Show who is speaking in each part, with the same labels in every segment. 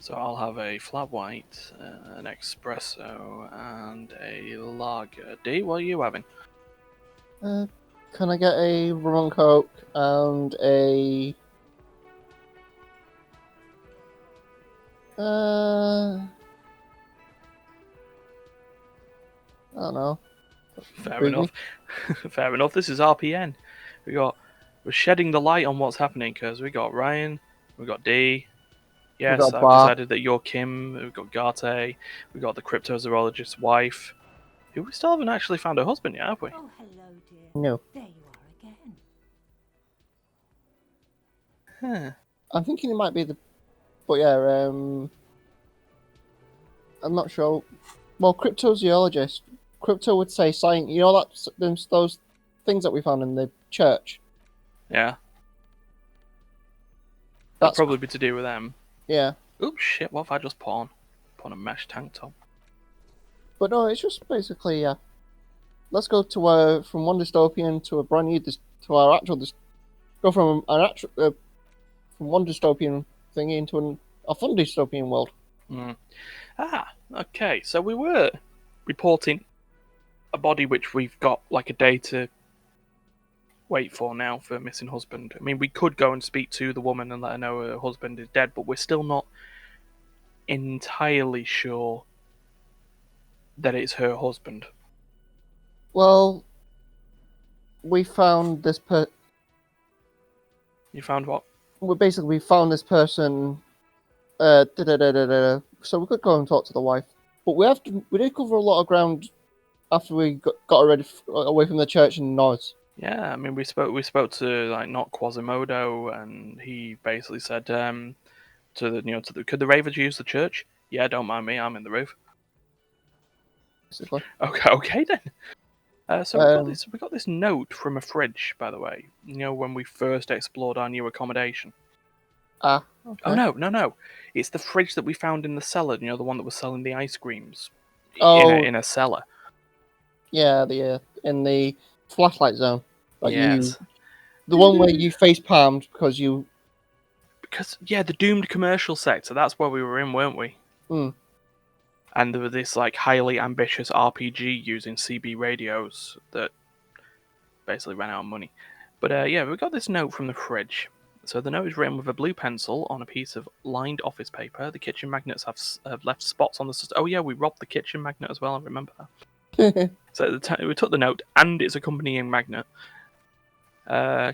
Speaker 1: So I'll have a flat white, an espresso, and a lager. D, what are you having?
Speaker 2: Can I get a rum and coke and a... I don't know.
Speaker 1: Fair
Speaker 2: Boozy?
Speaker 1: enough. Fair enough. This is RPN. We're shedding the light on what's happening because we got Ryan, we got D. Yes,
Speaker 2: got
Speaker 1: I've
Speaker 2: Bar.
Speaker 1: decided that you're Kim. We've got Garte. We've got the cryptozoologist's wife, who we still haven't actually found her husband yet, have we?
Speaker 3: Oh, hello, dear.
Speaker 2: No.
Speaker 3: There you are again.
Speaker 1: Huh.
Speaker 2: I'm thinking it might be the... But yeah, I'm not sure. Well, cryptozoologist. Crypto would say science. You know those things that we found in the church?
Speaker 1: Yeah. That'd
Speaker 2: That's...
Speaker 1: probably be to do with them.
Speaker 2: Yeah.
Speaker 1: Oops, shit, what have I just put on? Put on a mesh tank top.
Speaker 2: But no, it's just basically, let's go to from one dystopian to a brand new to our actual go from from one dystopian thingy into a fun dystopian world.
Speaker 1: Okay, so we were reporting a body which we've got like a day to wait for now for a missing husband. I mean, we could go and speak to the woman and let her know her husband is dead, but we're still not entirely sure that it's her husband.
Speaker 2: Well, we found this
Speaker 1: You found what?
Speaker 2: we found this person. So we could go and talk to the wife, but we did cover a lot of ground after we got away from the church and noise.
Speaker 1: Yeah, I mean, we spoke to like not Quasimodo, and he basically said could the Ravens use the church? Yeah, don't mind me, I'm in the roof.
Speaker 2: Basically.
Speaker 1: Okay then. So we got this note from a fridge, by the way. You know, when we first explored our new accommodation.
Speaker 2: Okay.
Speaker 1: Oh no! It's the fridge that we found in the cellar. You know, the one that was selling the ice creams in a cellar.
Speaker 2: Yeah, in the flashlight zone.
Speaker 1: Yes.
Speaker 2: The one where you face palmed because
Speaker 1: the doomed commercial sector. That's where we were in, weren't we?
Speaker 2: Mm.
Speaker 1: And there was this like highly ambitious RPG using CB radios that basically ran out of money. But we got this note from the fridge. So the note is written with a blue pencil on a piece of lined office paper. The kitchen magnets have left spots on the... Oh yeah, we robbed the kitchen magnet as well, I remember that. So we took the note and its accompanying magnet.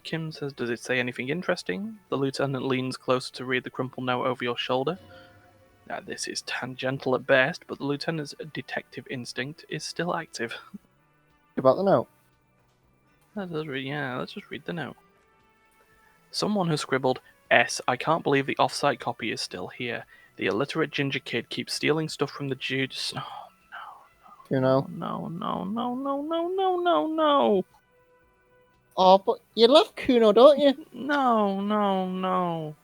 Speaker 1: Kim says, does it say anything interesting? The lieutenant leans closer to read the crumpled note over your shoulder. This is tangential at best, but the lieutenant's detective instinct is still active.
Speaker 2: About the note?
Speaker 1: Let's just read the note. Someone has scribbled, S, I can't believe the off-site copy is still here. The illiterate ginger kid keeps stealing stuff from the Judes. Oh, no.
Speaker 2: You know?
Speaker 1: No.
Speaker 2: Oh, but you love Kuno, don't you?
Speaker 1: No.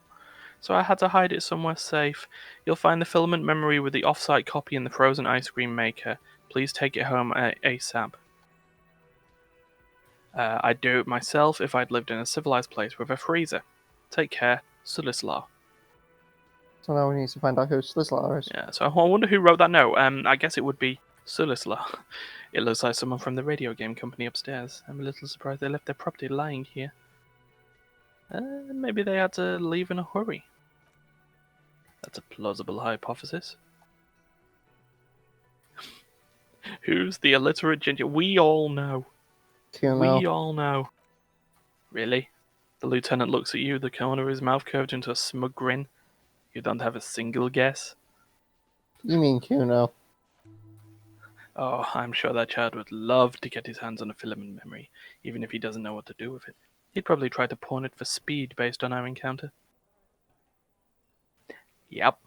Speaker 1: So I had to hide it somewhere safe. You'll find the filament memory with the off-site copy in the frozen ice cream maker. Please take it home ASAP. I'd do it myself if I'd lived in a civilized place with a freezer. Take care, Sulislaw.
Speaker 2: So now we need to find out who Sulislaw is.
Speaker 1: Yeah, so I wonder who wrote that note. I guess it would be Sulislaw. It looks like someone from the radio game company upstairs. I'm a little surprised they left their property lying here. Maybe they had to leave in a hurry. That's a plausible hypothesis. Who's the illiterate ginger? We all know. We all know. Really? The lieutenant looks at you, the corner of his mouth curved into a smug grin. You don't have a single guess?
Speaker 2: You mean Kuno?
Speaker 1: Oh, I'm sure that child would love to get his hands on a filament memory, even if he doesn't know what to do with it. He'd probably try to pawn it for speed based on our encounter. Yep.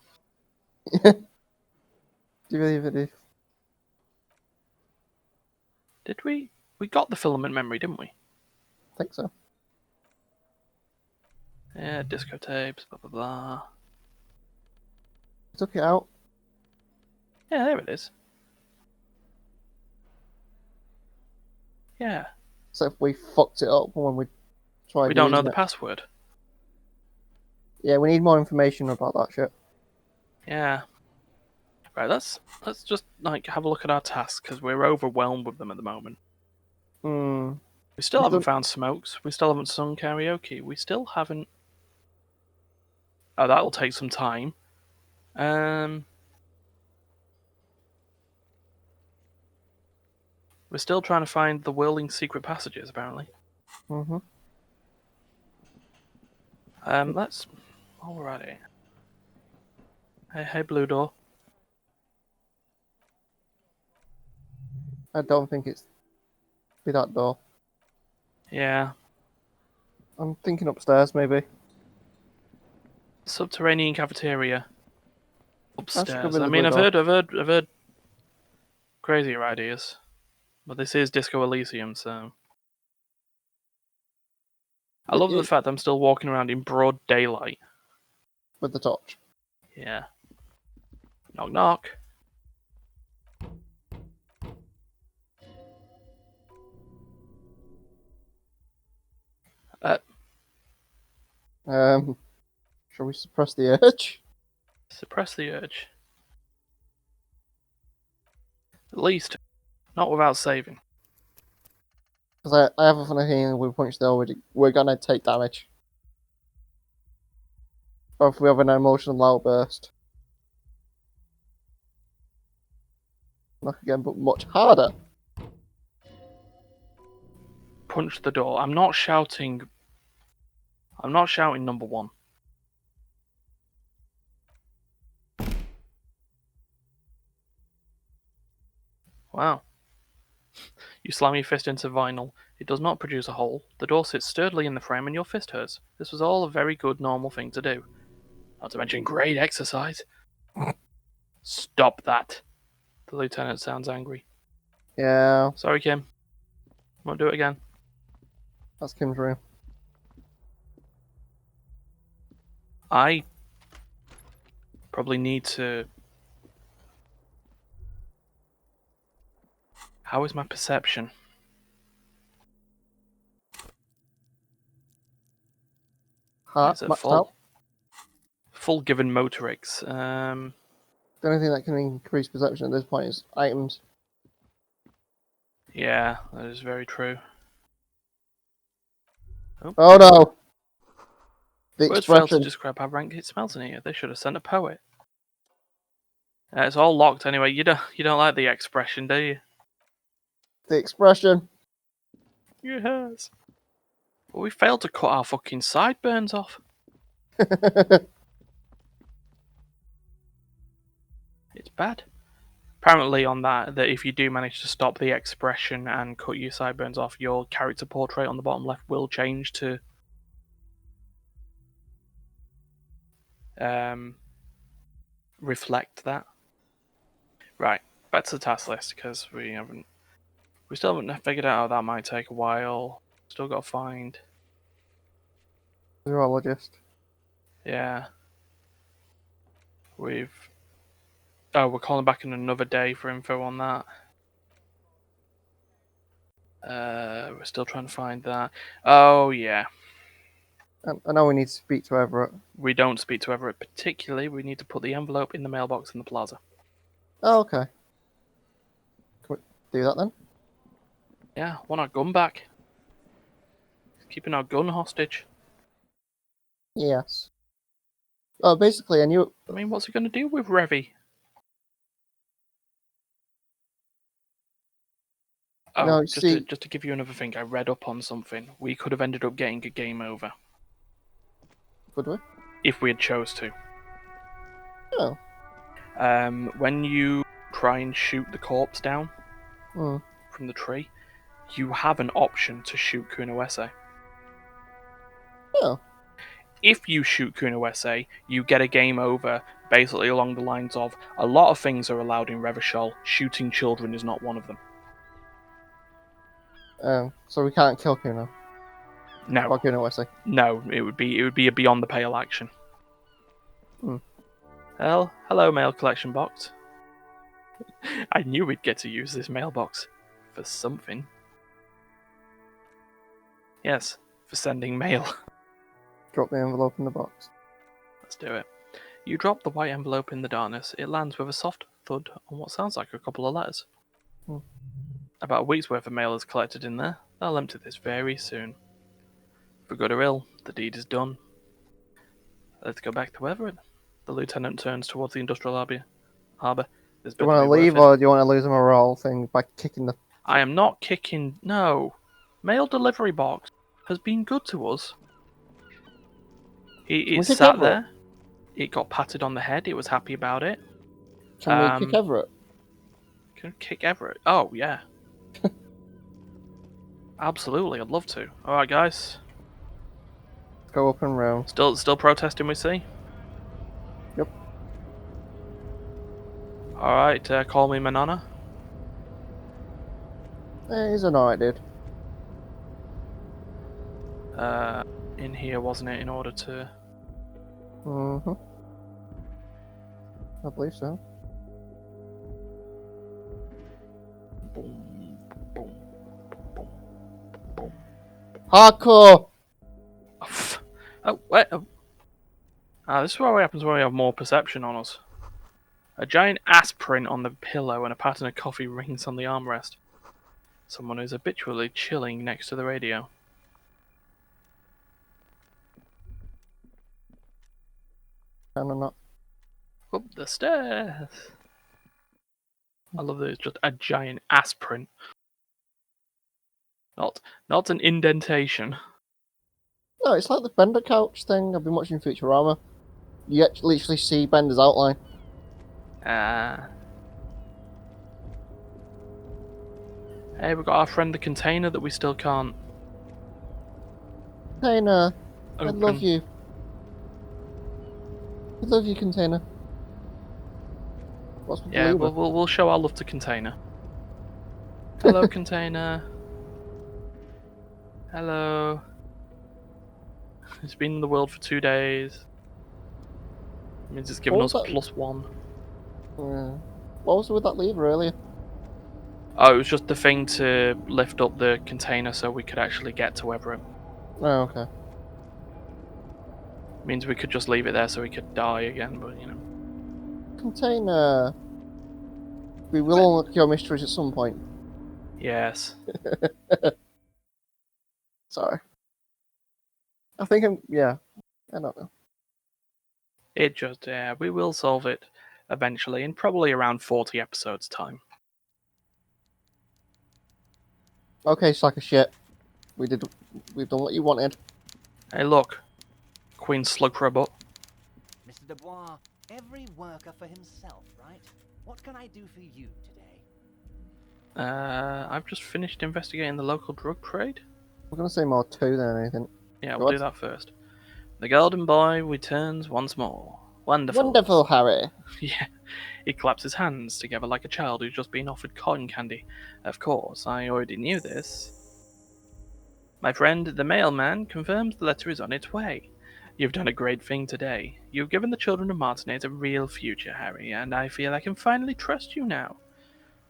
Speaker 2: Do you believe it is?
Speaker 1: Did we? We got the filament memory, didn't we?
Speaker 2: I think so.
Speaker 1: Yeah, disco tapes, blah blah blah.
Speaker 2: Took it out.
Speaker 1: Yeah, there it is. Yeah.
Speaker 2: So if we fucked it up when we tried.
Speaker 1: We don't know the password.
Speaker 2: Yeah, we need more information about that shit.
Speaker 1: Yeah. Right, let's just like have a look at our tasks because we're overwhelmed with them at the moment.
Speaker 2: Hmm.
Speaker 1: We still
Speaker 2: We've
Speaker 1: haven't
Speaker 2: done-
Speaker 1: found smokes. We still haven't sung karaoke. We still haven't. Oh, that'll take some time. We're still trying to find the whirling secret passages, apparently.
Speaker 2: Mm-hmm.
Speaker 1: Let's. While we're at it. Hey, Blue Door.
Speaker 2: I don't think it's be that door.
Speaker 1: Yeah.
Speaker 2: I'm thinking upstairs, maybe.
Speaker 1: Subterranean cafeteria.
Speaker 2: That should
Speaker 1: Upstairs.
Speaker 2: be
Speaker 1: I
Speaker 2: the
Speaker 1: mean,
Speaker 2: blue
Speaker 1: I've
Speaker 2: door.
Speaker 1: heard crazier ideas, but this is Disco Elysium, so I love the fact that I'm still walking around in broad daylight.
Speaker 2: With the torch.
Speaker 1: Yeah. Knock knock. Uh,
Speaker 2: Shall we suppress the urge?
Speaker 1: Suppress the urge. At least, not without saving.
Speaker 2: Because I have a funny feeling we punch the already. We're gonna take damage. Or if we have an emotional outburst. Knock again, but much harder.
Speaker 1: Punch the door. I'm not shouting number one. Wow. You slam your fist into vinyl. It does not produce a hole. The door sits sturdily in the frame and your fist hurts. This was all a very good normal thing to do. Not to mention great exercise. Stop that. The lieutenant sounds angry.
Speaker 2: Yeah,
Speaker 1: Sorry, Kim. Won't do it again.
Speaker 2: that's Kim's room.
Speaker 1: I probably need to. How is my perception? Is it
Speaker 2: Maxed out.
Speaker 1: full? Full given motorics.
Speaker 2: The only thing that can increase perception at this point is items.
Speaker 1: Yeah, that is very true.
Speaker 2: Oh no! The
Speaker 1: Words fail to
Speaker 2: expression.
Speaker 1: describe how rank it smells in here. They should have sent a poet. It's all locked anyway. You don't like the expression, do you?
Speaker 2: The expression.
Speaker 1: Yes. But we failed to cut our fucking sideburns off. It's bad. Apparently, on that if you do manage to stop the expression and cut your sideburns off, your character portrait on the bottom left will change to reflect that. Right, back to the task list because we still haven't figured out how that might take a while. Still got to find.
Speaker 2: Neurologist.
Speaker 1: Yeah. We're calling back in another day for info on that. We're still trying to find that. Oh yeah.
Speaker 2: I know we need to speak to Everett.
Speaker 1: We don't speak to Everett particularly. We need to put the envelope in the mailbox in the plaza.
Speaker 2: Oh, okay. Can we do that then?
Speaker 1: Yeah, want our gun back. Keeping our gun hostage.
Speaker 2: Yes. Oh, basically, I knew.
Speaker 1: I mean, what's it going to do with Revy? Oh,
Speaker 2: No,
Speaker 1: just to give you another thing, I read up on something. We could have ended up getting a game over
Speaker 2: Could we?
Speaker 1: if we had chose to.
Speaker 2: Oh.
Speaker 1: When you try and shoot the corpse down
Speaker 2: Hmm.
Speaker 1: from the tree, you have an option to shoot Kunoese.
Speaker 2: Oh.
Speaker 1: If you shoot Kunoese, you get a game over, basically along the lines of, a lot of things are allowed in Revachol, shooting children is not one of them.
Speaker 2: So we can't kill Kuno.
Speaker 1: No.
Speaker 2: Or Kuno, I say.
Speaker 1: No, it would be a beyond the pale action.
Speaker 2: Hmm.
Speaker 1: Well, hello, mail collection box. I knew we'd get to use this mailbox for something. Yes, for sending mail.
Speaker 2: Drop the envelope in the box.
Speaker 1: Let's do it. You drop the white envelope in the darkness. It lands with a soft thud on what sounds like a couple of letters.
Speaker 2: Hmm.
Speaker 1: About a week's worth of mail is collected in there. They'll empty this very soon. For good or ill, the deed is done. Let's go back to Everett. The lieutenant turns towards the industrial harbour. This
Speaker 2: Do you
Speaker 1: better
Speaker 2: want
Speaker 1: be
Speaker 2: to
Speaker 1: worth
Speaker 2: leave,
Speaker 1: it.
Speaker 2: or do you want to lose a morale thing by kicking the...
Speaker 1: I am not kicking. No. Mail delivery box has been good to us.
Speaker 2: Can we
Speaker 1: It
Speaker 2: kick
Speaker 1: sat
Speaker 2: Everett?
Speaker 1: there. It got patted on the head. It was happy about it.
Speaker 2: Can we kick Everett?
Speaker 1: Can I kick Everett? Oh, yeah. Absolutely, I'd love to. Alright, guys.
Speaker 2: Let's go up and round.
Speaker 1: Still protesting, we see?
Speaker 2: Yep.
Speaker 1: Alright, call me Manana.
Speaker 2: He's an alright dude.
Speaker 1: In here, wasn't it, in order to...
Speaker 2: Mm-hmm. I believe so.
Speaker 1: Boom, boom, boom, boom.
Speaker 2: Hardcore!
Speaker 1: Oh, wait. Oh. This is what happens when we have more perception on us. A giant ass print on the pillow and a pattern of coffee rings on the armrest. Someone is habitually chilling next to the radio.
Speaker 2: Kinda not.
Speaker 1: Up the stairs. I love that it's just a giant ass print. Not an indentation.
Speaker 2: No, it's like the Bender couch thing. I've been watching Futurama. You literally see Bender's outline.
Speaker 1: Hey, we've got our friend the container that we still can't
Speaker 2: Container, I
Speaker 1: open.
Speaker 2: love you. I love you, Container. What's with the
Speaker 1: Yeah,
Speaker 2: lever?
Speaker 1: we'll show our love to container. Hello, container. Hello. It's been in the world for 2 days. It means it's given
Speaker 2: What
Speaker 1: us
Speaker 2: was that?
Speaker 1: +1.
Speaker 2: Yeah. What was with that lever earlier?
Speaker 1: Oh, it was just the thing to lift up the container so we could actually get to Everett.
Speaker 2: Oh, okay.
Speaker 1: Means we could just leave it there so we could die again, but you know.
Speaker 2: Container. We will unlock your mysteries at some point.
Speaker 1: Yes.
Speaker 2: Sorry. I think I'm... Yeah. I don't know.
Speaker 1: It just, we will solve it eventually in probably around 40 episodes' time.
Speaker 2: Okay, sack of shit. We've done what you wanted.
Speaker 1: Hey, look. Queen slug for a butt.
Speaker 4: Mr. Dubois, every worker for himself, right? What can I do for you today?
Speaker 1: I've just finished investigating the local drug trade.
Speaker 2: I'm gonna say more two than anything.
Speaker 1: Yeah,
Speaker 2: Go
Speaker 1: we'll
Speaker 2: on.
Speaker 1: do that first. The golden boy returns once more. Wonderful.
Speaker 2: Wonderful, Harry.
Speaker 1: Yeah. He claps his hands together like a child who's just been offered cotton candy. Of course, I already knew this. My friend, the mailman, confirms the letter is on its way. You've done a great thing today. You've given the children of Martinet a real future, Harry, and I feel I can finally trust you now.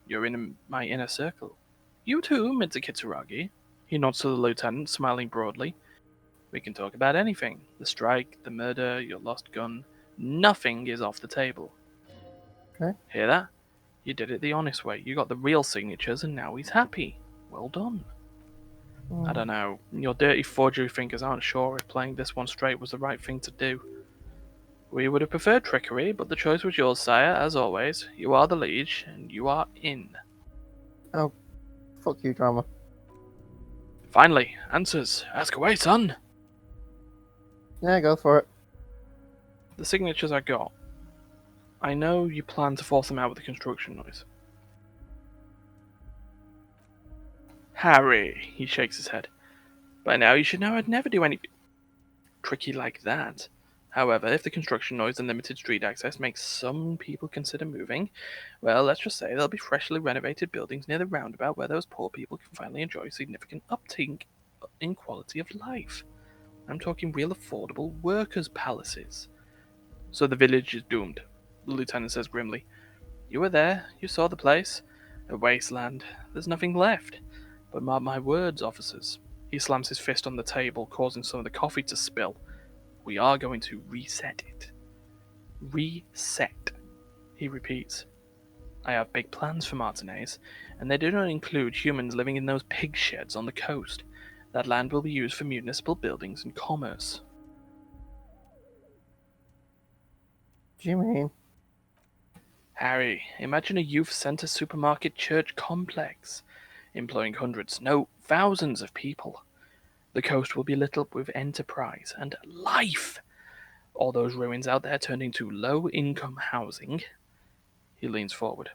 Speaker 1: You're in my inner circle. You too, Mr. Kitsuragi. He nods to the lieutenant, smiling broadly. We can talk about anything. The strike, the murder, your lost gun. Nothing is off the table.
Speaker 2: Okay.
Speaker 1: Hear that? You did it the honest way. You got the real signatures and now he's happy. Well done. I don't know. Your dirty forgery fingers aren't sure if playing this one straight was the right thing to do. We would have preferred trickery, but the choice was yours, sire, as always. You are the liege, and you are in.
Speaker 2: Oh, fuck you, drama.
Speaker 1: Finally, answers. Ask away, son.
Speaker 2: Yeah, go for it.
Speaker 1: The signatures I got. I know you plan to force them out with the construction noise. Harry, he shakes his head. By now you should know I'd never do anything tricky like that. However, if the construction noise and limited street access makes some people consider moving, well, let's just say there'll be freshly renovated buildings near the roundabout where those poor people can finally enjoy significant uptick in quality of life. I'm talking real affordable workers' palaces. So the village is doomed, the lieutenant says grimly. You were there, you saw the place. A wasteland. There's nothing left. But mark my words, officers. He slams his fist on the table, causing some of the coffee to spill. We are going to reset it. Reset. He repeats. I have big plans for Martinez, and they do not include humans living in those pig sheds on the coast. That land will be used for municipal buildings and commerce.
Speaker 2: What do you mean?
Speaker 1: Harry, imagine a youth centre supermarket church complex, employing hundreds, no, thousands of people. The coast will be lit up with enterprise and life. All those ruins out there turned into low-income housing. He leans forward.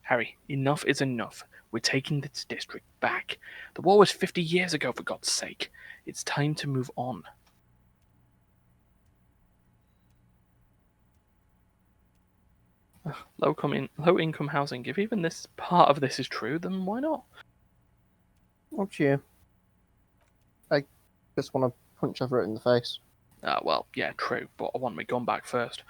Speaker 1: Harry, enough is enough. We're taking this district back. The war was 50 years ago, for God's sake. It's time to move on. Low-income housing. If even this part of this is true, then why not?
Speaker 2: Up to you. I just want to punch Everett in the face.
Speaker 1: Well, yeah, true, but I want my gun back first.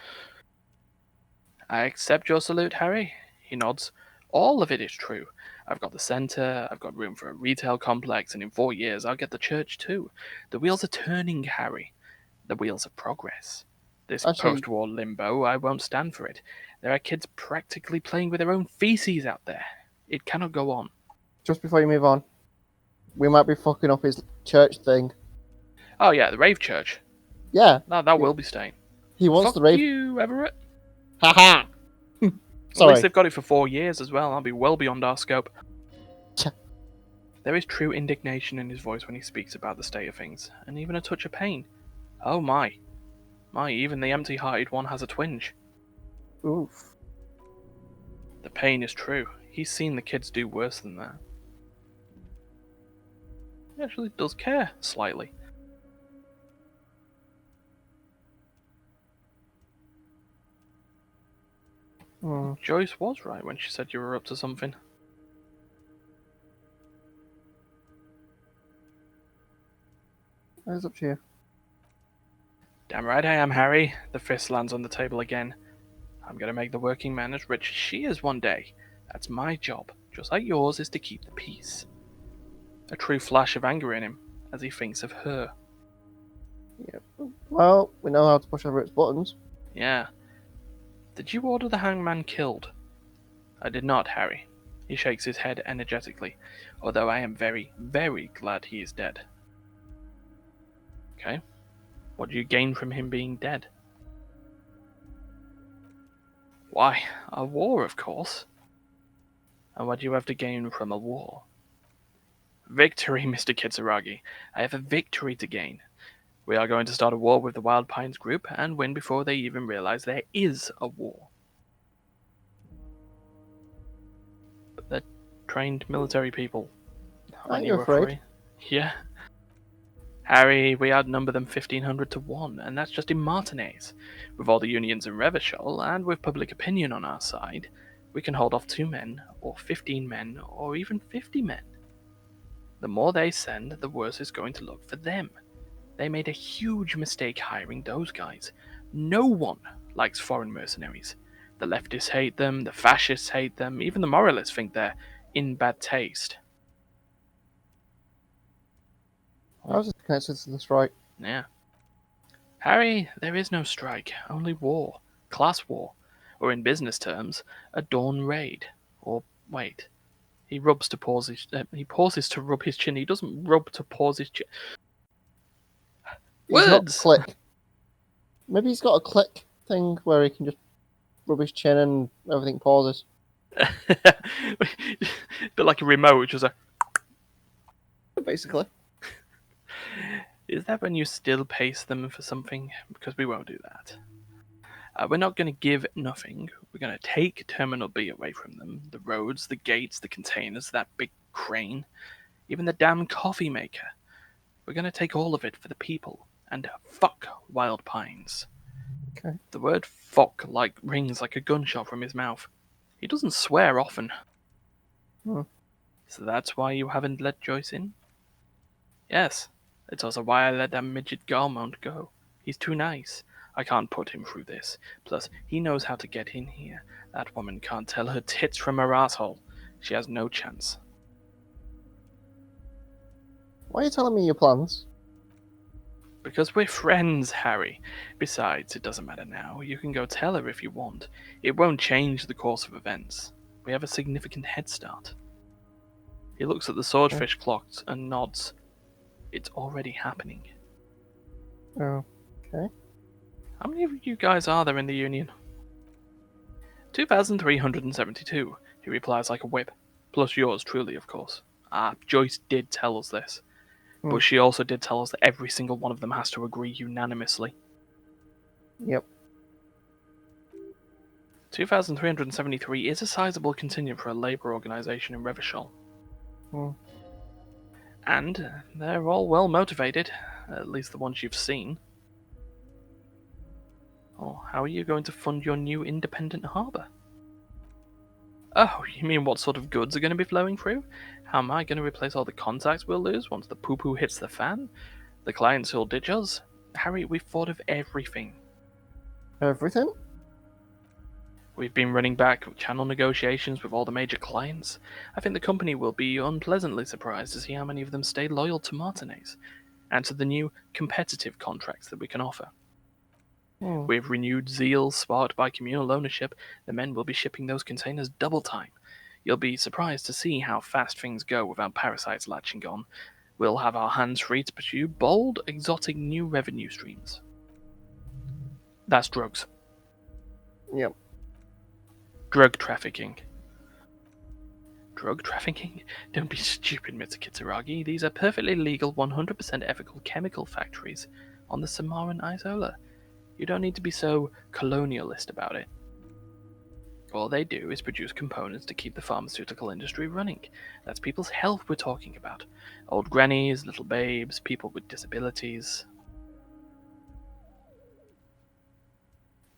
Speaker 1: I accept your salute, Harry. He nods. All of it is true. I've got the centre, I've got room for a retail complex, and in 4 years I'll get the church too. The wheels are turning, Harry. The wheels of progress. This
Speaker 2: Actually-
Speaker 1: post-war limbo, I won't stand for it. There are kids practically playing with their own feces out there. It cannot go on.
Speaker 2: Just before you move on, we might be fucking up his church thing.
Speaker 1: Oh yeah, the rave church.
Speaker 2: Yeah,
Speaker 1: That will be staying.
Speaker 2: he wants
Speaker 1: Fuck
Speaker 2: the rave.
Speaker 1: you, Everett.
Speaker 2: Haha!
Speaker 1: At
Speaker 2: Sorry.
Speaker 1: least they've got it for 4 years as well. I'll be well beyond our scope.
Speaker 2: Tch.
Speaker 1: There is true indignation in his voice when he speaks about the state of things, and even a touch of pain. Oh my. My, even the empty-hearted one has a twinge.
Speaker 2: Oof.
Speaker 1: The pain is true. He's seen the kids do worse than that. He actually does care, slightly. Joyce was right when she said you were up to something.
Speaker 2: It's up to you.
Speaker 1: Damn right I am, Harry. The fist lands on the table again. I'm gonna make the working man as rich as she is one day. That's my job, just like yours is to keep the peace. A true flash of anger in him, as he thinks of her.
Speaker 2: Well, we know how to push Everett's buttons.
Speaker 1: Yeah. Did you order the hangman killed? I did not, Harry. He shakes his head energetically, although I am very, very glad he is dead. Okay. What do you gain from him being dead? Why, a war, of course. And what do you have to gain from a war? Victory, Mr. Kitsuragi. I have a victory to gain. We are going to start a war with the Wild Pines group and win before they even realize there is a war. But they're trained military people.
Speaker 2: Aren't you afraid?
Speaker 1: Yeah. Harry, we outnumber them 1,500 to 1, and that's just in Martinez. With all the unions in Revachol, and with public opinion on our side, we can hold off 2 men, or 15 men, or even 50 men. The more they send, the worse it's going to look for them. They made a huge mistake hiring those guys. No one likes foreign mercenaries. The leftists hate them, the fascists hate them, even the moralists think they're in bad taste.
Speaker 2: How's it connected to the strike?
Speaker 1: Yeah. Harry, there is no strike, only war. Class war. Or in business terms, a dawn raid. Or, wait. He rubs to pause his... he pauses to rub his chin. He doesn't rub to pause his chin.
Speaker 2: He's not
Speaker 1: Words!
Speaker 2: click. Maybe he's got a click thing where he can just rub his chin and everything pauses.
Speaker 1: Bit like a remote, which was a...
Speaker 2: Basically.
Speaker 1: Is that when you still pace them for something? Because we won't do that. We're not going to give nothing. We're going to take Terminal B away from them. The roads, the gates, the containers, that big crane. Even the damn coffee maker. We're going to take all of it for the people. And fuck Wild Pines.
Speaker 2: Okay.
Speaker 1: The word fuck rings like a gunshot from his mouth. He doesn't swear often.
Speaker 2: Hmm.
Speaker 1: So that's why you haven't let Joyce in? Yes. It's also why I let that midget Garmont go. He's too nice. I can't put him through this. Plus, he knows how to get in here. That woman can't tell her tits from her asshole. She has no chance.
Speaker 2: Why are you telling me your plans?
Speaker 1: Because we're friends, Harry. Besides, it doesn't matter now. You can go tell her if you want. It won't change the course of events. We have a significant head start. He looks at the swordfish clocks and nods. It's already happening.
Speaker 2: Okay.
Speaker 1: How many of you guys are there in the Union? 2,372, he replies like a whip. Plus yours truly, of course. Joyce did tell us this. But she also did tell us that every single one of them has to agree unanimously.
Speaker 2: Yep.
Speaker 1: 2,373 is a sizable contingent for a labour organisation in Revachol. And they're all well motivated, at least the ones you've seen. Oh, how are you going to fund your new independent harbour? Oh, you mean what sort of goods are going to be flowing through? How am I going to replace all the contacts we'll lose once the poo-poo hits the fan? The clients who'll ditch us? Harry, we've thought of everything.
Speaker 2: Everything?
Speaker 1: We've been running back channel negotiations with all the major clients. I think the company will be unpleasantly surprised to see how many of them stay loyal to Martinez, and to the new competitive contracts that we can offer. With renewed zeal sparked by communal ownership, the men will be shipping those containers double time. You'll be surprised to see how fast things go without parasites latching on. We'll have our hands free to pursue bold, exotic new revenue streams. That's drugs.
Speaker 2: Yep.
Speaker 1: Drug trafficking. Drug trafficking? Don't be stupid, Mr. Kitsuragi. These are perfectly legal, 100% ethical chemical factories on the Samaran Isola. You don't need to be so colonialist about it. All they do is produce components to keep the pharmaceutical industry running. That's people's health we're talking about. Old grannies, little babes, people with disabilities.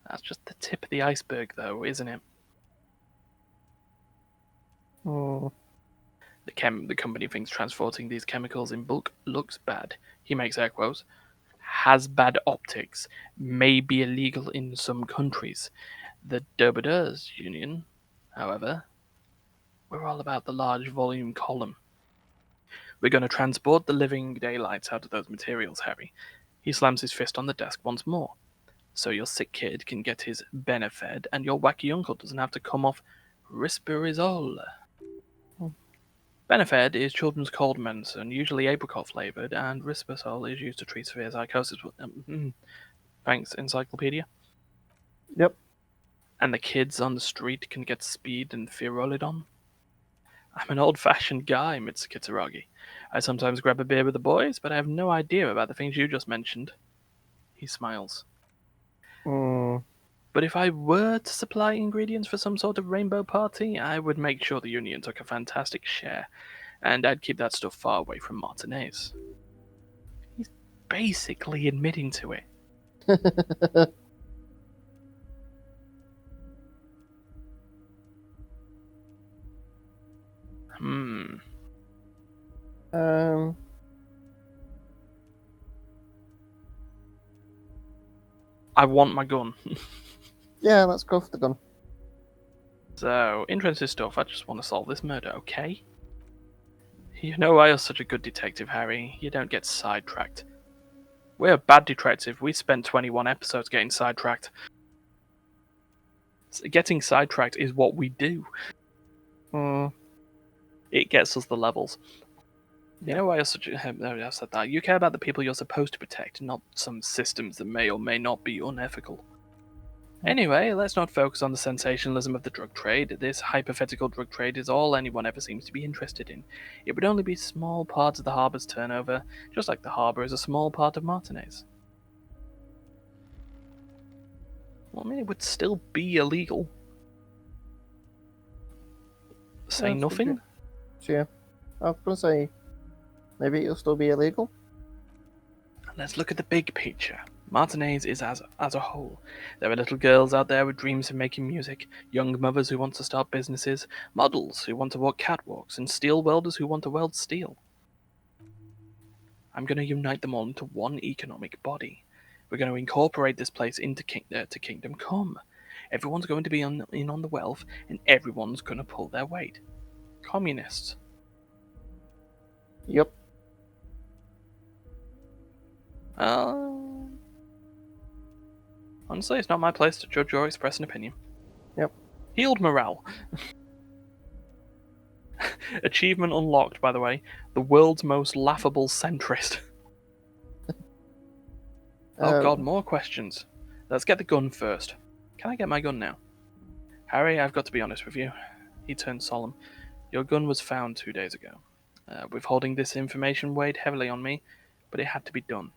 Speaker 1: That's just the tip of the iceberg, though, isn't it? The company thinks transporting these chemicals in bulk looks bad. He makes air quotes. Has bad optics. May be illegal in some countries. The Derbeders Union, however, we're all about the large volume column. We're going to transport the living daylights out of those materials, Harry. He slams his fist on the desk once more. So your sick kid can get his benefed, and your wacky uncle doesn't have to come off risperidone. Benefed is children's cold medicine, usually apricot flavored, and risperidone is used to treat severe psychosis. Thanks, Encyclopedia.
Speaker 2: Yep.
Speaker 1: And the kids on the street can get speed and Firolidon. I'm an old-fashioned guy, Mr. Kitsuragi. I sometimes grab a beer with the boys, but I have no idea about the things you just mentioned. He smiles. But if I were to supply ingredients for some sort of rainbow party, I would make sure the Union took a fantastic share, and I'd keep that stuff far away from Martinez. He's basically admitting to it. I want my gun.
Speaker 2: Yeah, let's go for the gun.
Speaker 1: So, interesting stuff. I just want to solve this murder, okay? You know why you're such a good detective, Harry. You don't get sidetracked. We're a bad detective. We spent 21 episodes getting sidetracked. Getting sidetracked is what we do. It gets us the levels. You know why you're such a... I said that. You care about the people you're supposed to protect, not some systems that may or may not be unethical. Anyway, let's not focus on the sensationalism of the drug trade. This hypothetical drug trade is all anyone ever seems to be interested in. It would only be a small part of the harbour's turnover, just like the harbour is a small part of Martinez. Well, I mean, it would still be illegal. Say nothing?
Speaker 2: Yeah. I was going to say, maybe it'll still be illegal.
Speaker 1: Let's look at the big picture. Martinez is as a whole. There are little girls out there with dreams of making music, young mothers who want to start businesses, models who want to walk catwalks, and steel welders who want to weld steel. I'm going to unite them all into one economic body. We're going to incorporate this place into to Kingdom Come. Everyone's going to be in on the wealth, and everyone's going to pull their weight. Communists.
Speaker 2: Yep.
Speaker 1: Honestly, it's not my place to judge or express an opinion.
Speaker 2: Yep.
Speaker 1: Healed morale. Achievement unlocked, by the way. The world's most laughable centrist. Oh god, more questions. Let's get the gun first. Can I get my gun now? Harry, I've got to be honest with you. He turned solemn. Your gun was found 2 days ago. Withholding this information weighed heavily on me, but it had to be done.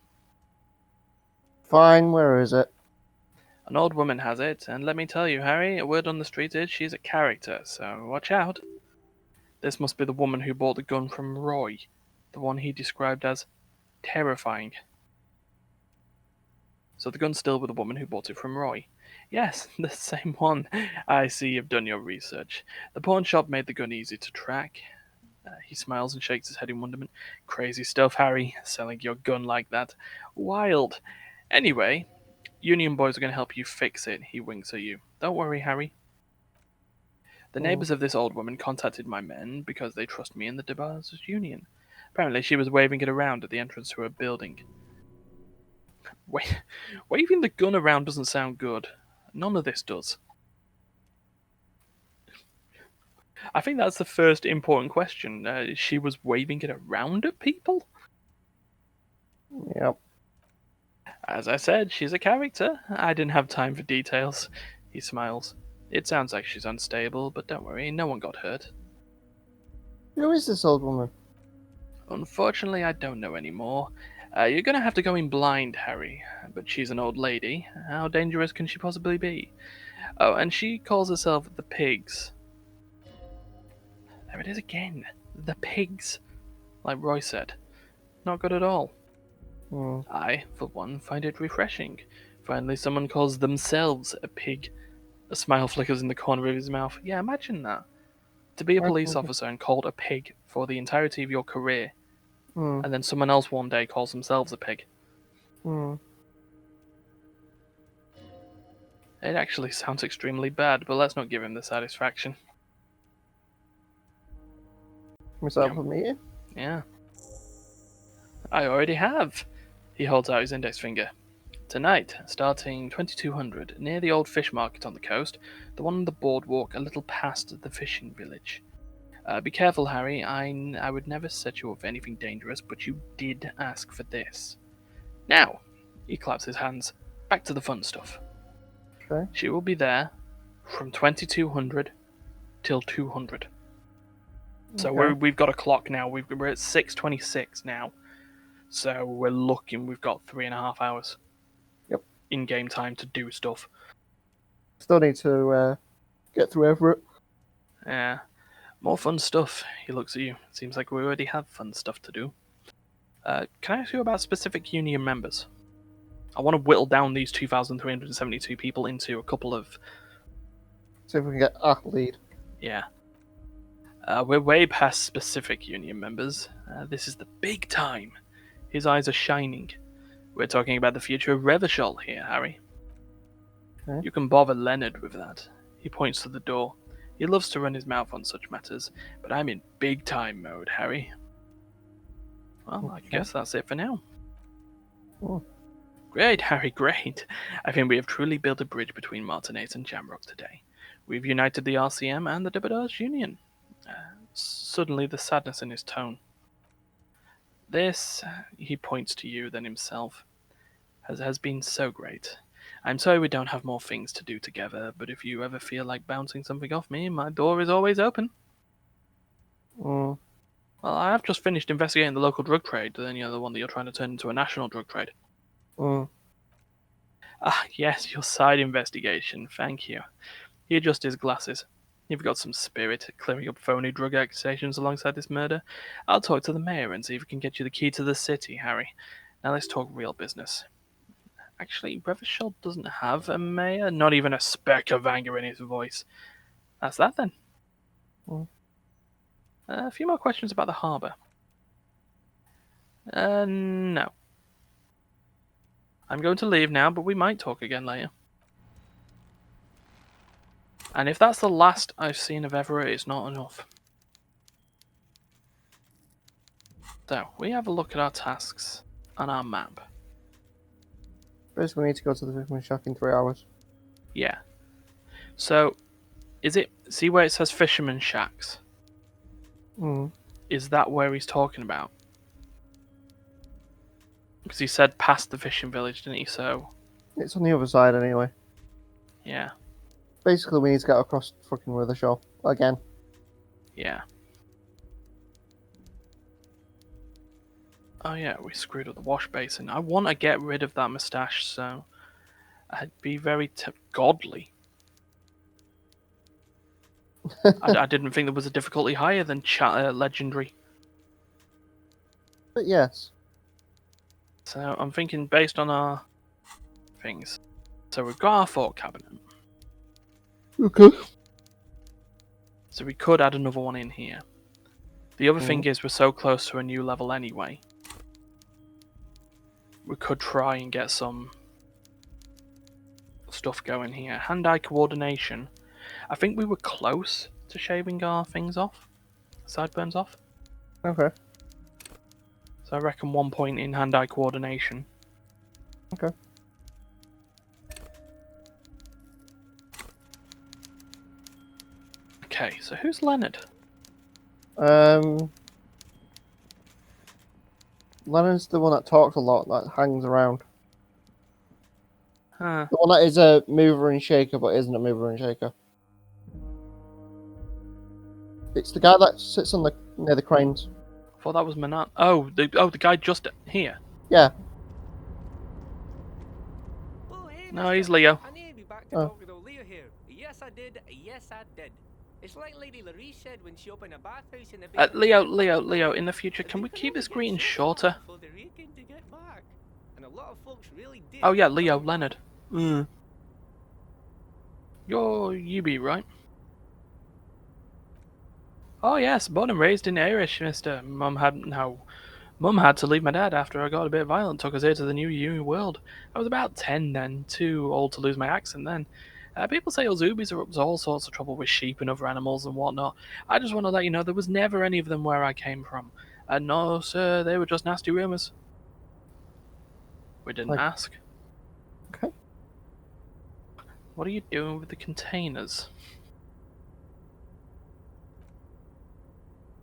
Speaker 2: Fine, where is it?
Speaker 1: An old woman has it, and let me tell you, Harry, a word on the street is she's a character, so watch out. This must be the woman who bought the gun from Roy, the one he described as terrifying. So the gun's still with the woman who bought it from Roy. Yes, the same one. I see you've done your research. The pawn shop made the gun easy to track. He smiles and shakes his head in wonderment. Crazy stuff, Harry, selling your gun like that. Wild. Anyway, Union boys are going to help you fix it, he winks at you. Don't worry, Harry. The neighbours of this old woman contacted my men because they trust me in the Debar's Union. Apparently she was waving it around at the entrance to her building. Waving the gun around doesn't sound good. None of this does. I think that's the first important question. She was waving it around at people?
Speaker 2: Yep.
Speaker 1: As I said, she's a character. I didn't have time for details. He smiles. It sounds like she's unstable, but don't worry, no one got hurt.
Speaker 2: Who is this old woman?
Speaker 1: Unfortunately, I don't know anymore. You're gonna have to go in blind, Harry. But she's an old lady. How dangerous can she possibly be? Oh, and she calls herself the Pigs. There it is again. The Pigs. Like Roy said. Not good at all. I, for one, find it refreshing. Finally, someone calls themselves a pig. A smile flickers in the corner of his mouth. Yeah, imagine that. To be a police officer and called a pig for the entirety of your career. And then someone else one day calls themselves a pig. It actually sounds extremely bad, but let's not give him the satisfaction.
Speaker 2: Can we set up a meeting?
Speaker 1: Yeah. I already have. He holds out his index finger. Tonight, starting 2200, near the old fish market on the coast, the one on the boardwalk a little past the fishing village. Be careful, Harry. I would never set you up for anything dangerous, but you did ask for this. Now, he claps his hands. Back to the fun stuff.
Speaker 2: Okay.
Speaker 1: She will be there from 2200 till 200. So we've got a clock now. We're at 6:26 now. So we're looking. We've got 3.5 hours.
Speaker 2: Yep.
Speaker 1: In-game time to do stuff.
Speaker 2: Still need to get through Evrart.
Speaker 1: Yeah. More fun stuff. He looks at you. Seems like we already have fun stuff to do. Can I ask you about specific Union members? I want to whittle down these 2,372 people into a couple of...
Speaker 2: See if we can get a lead.
Speaker 1: Yeah. We're way past specific Union members. This is the big time. His eyes are shining. We're talking about the future of Revachol here, Harry.
Speaker 2: Okay.
Speaker 1: You can bother Leonard with that. He points to the door. He loves to run his mouth on such matters, but I'm in big time mode, Harry. Well, I guess that's it for now. Great, Harry, great. I think we have truly built a bridge between Martinez and Jamrock today. We've united the RCM and the Debadars Union. Suddenly, the sadness in his tone. This, he points to you, then himself, has been so great. I'm sorry we don't have more things to do together, but if you ever feel like bouncing something off me, my door is always open. Well, I have just finished investigating the local drug trade, the one that you're trying to turn into a national drug trade. Ah, yes, your side investigation, thank you. He adjusts his glasses. You've got some spirit, clearing up phony drug accusations alongside this murder. I'll talk to the mayor and see if we can get you the key to the city, Harry. Now let's talk real business. Actually, Revachol doesn't have a mayor, not even a speck of anger in his voice. That's that then. A few more questions about the harbour. No. I'm going to leave now, but we might talk again later. And if that's the last I've seen of Evrart, it's not enough. So, we have a look at our tasks on our map.
Speaker 2: Basically, we need to go to the Fisherman's Shack in 3 hours.
Speaker 1: Yeah. So, is it... See where it says Fisherman Shacks?
Speaker 2: Mm.
Speaker 1: Is that where he's talking about? Because he said past the fishing village, didn't he? So,
Speaker 2: It's on the other side anyway.
Speaker 1: yeah.
Speaker 2: Basically, we need to get across fucking Wither Shore again.
Speaker 1: Yeah. Oh yeah, we screwed up the wash basin. I want to get rid of that moustache, so I'd be very godly. I didn't think there was a difficulty higher than legendary.
Speaker 2: But yes.
Speaker 1: So I'm thinking based on our things. So we've got our fort cabinet.
Speaker 2: Okay.
Speaker 1: So we could add another one in here. The other thing is we're so close to a new level anyway. We could try and get some stuff going here. Hand-eye coordination. I think we were close to shaving our things off. Sideburns off.
Speaker 2: Okay.
Speaker 1: So I reckon 1 point in hand-eye coordination.
Speaker 2: Okay.
Speaker 1: Okay, so who's Leonard?
Speaker 2: Lennon's the one that talks a lot, that hangs around.
Speaker 1: Huh.
Speaker 2: The one that is a mover and shaker, but isn't a mover and shaker. It's the guy that sits on near the cranes.
Speaker 1: I thought that was Manan. Oh, the guy just here.
Speaker 2: Yeah.
Speaker 5: Oh, hey,
Speaker 1: No,
Speaker 5: mister.
Speaker 1: he's Leo.
Speaker 5: I need to be back to
Speaker 2: Oh.
Speaker 5: talk with old Leo here. Yes, I did. Yes, I did. It's like Lady Laree said when she opened a bathhouse in the
Speaker 1: Leo, in the future, can we keep this greeting shorter? Oh yeah, Leo, Leonard. You be right. Oh yes, born and raised in Irish, mister. Mum had to leave my dad after I got a bit violent, took us here to the new world. I was about 10 then, too old to lose my accent then. People say Uzubis are up to all sorts of trouble with sheep and other animals and whatnot. I just want to let you know there was never any of them where I came from. No, sir, they were just nasty rumours. We didn't ask.
Speaker 2: Okay.
Speaker 1: What are you doing with the containers?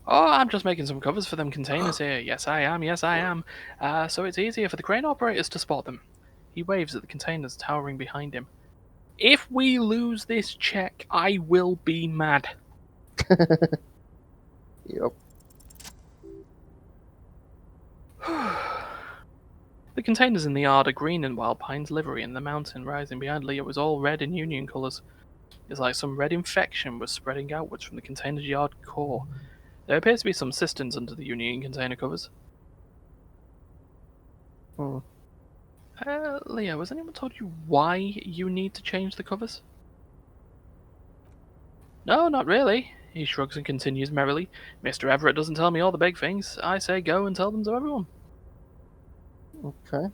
Speaker 1: Oh, I'm just making some covers for them containers here. Yes, I am. So it's easier for the crane operators to spot them. He waves at the containers towering behind him. If we lose this check, I will be mad.
Speaker 2: Yep.
Speaker 1: The containers in the yard are green in Wild Pine's livery, and the mountain rising behind Leo was all red in Union colours. It's like some red infection was spreading outwards from the container's yard core. There appears to be some cisterns under the Union container covers. Leo, has anyone told you why you need to change the covers? No, not really. He shrugs and continues merrily. Mr. Evrart doesn't tell me all the big things. I say go and tell them to everyone.
Speaker 2: Okay.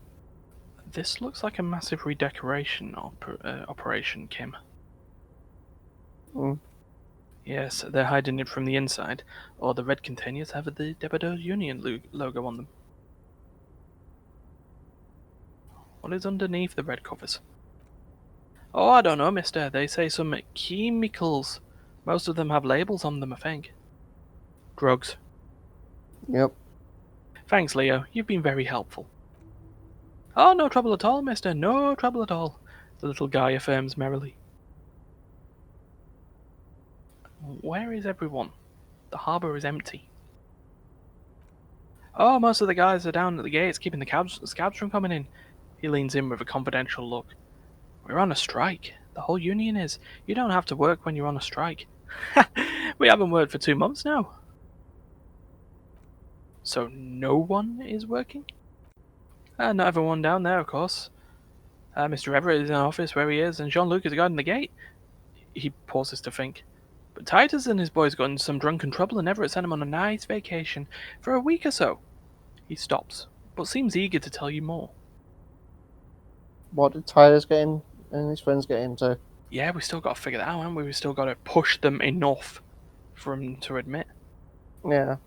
Speaker 1: This looks like a massive redecoration operation, Kim. Yes, they're hiding it from the inside, or the red containers have the Debador Union logo on them. What is underneath the red covers? Oh, I don't know, mister. They say some chemicals. Most of them have labels on them, I think. Drugs.
Speaker 2: Yep.
Speaker 1: Thanks, Leo. You've been very helpful. Oh, no trouble at all, mister. No trouble at all, the little guy affirms merrily. Where is everyone? The harbour is empty. Oh, most of the guys are down at the gates keeping the scabs from coming in. He leans in with a confidential look. We're on a strike. The whole union is. You don't have to work when you're on a strike. We haven't worked for 2 months now. So no one is working? Not everyone down there, of course. Mr. Everett is in the office where he is, and Jean-Luc is guarding the gate. He pauses to think. But Titus and his boys got into some drunken trouble, and Everett sent him on a nice vacation for a week or so. He stops, but seems eager to tell you more.
Speaker 2: What did Titus get in and his friends get into?
Speaker 1: Yeah, we still got to figure that out, haven't we? We still got to push them enough for them to admit.
Speaker 2: Yeah.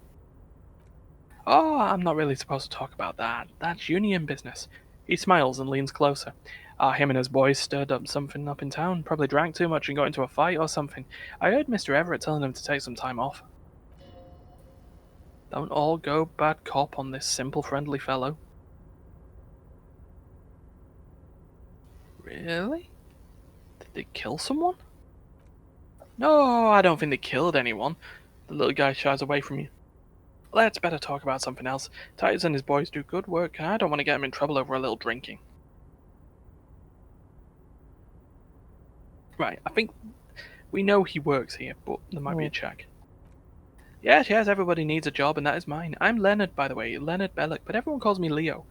Speaker 1: Oh, I'm not really supposed to talk about that. That's union business. He smiles and leans closer. Him and his boys stirred up something up in town. Probably drank too much and got into a fight or something. I heard Mr. Everett telling them to take some time off. Don't all go bad cop on this simple, friendly fellow. Really? Did they kill someone? No, I don't think they killed anyone. The little guy shies away from you. Let's better talk about something else. Titus and his boys do good work, and I don't want to get him in trouble over a little drinking. Right, I think we know he works here, but there might be a check. Yes, everybody needs a job, and that is mine. I'm Leonard, by the way, Leonard Belloc, but everyone calls me Leo.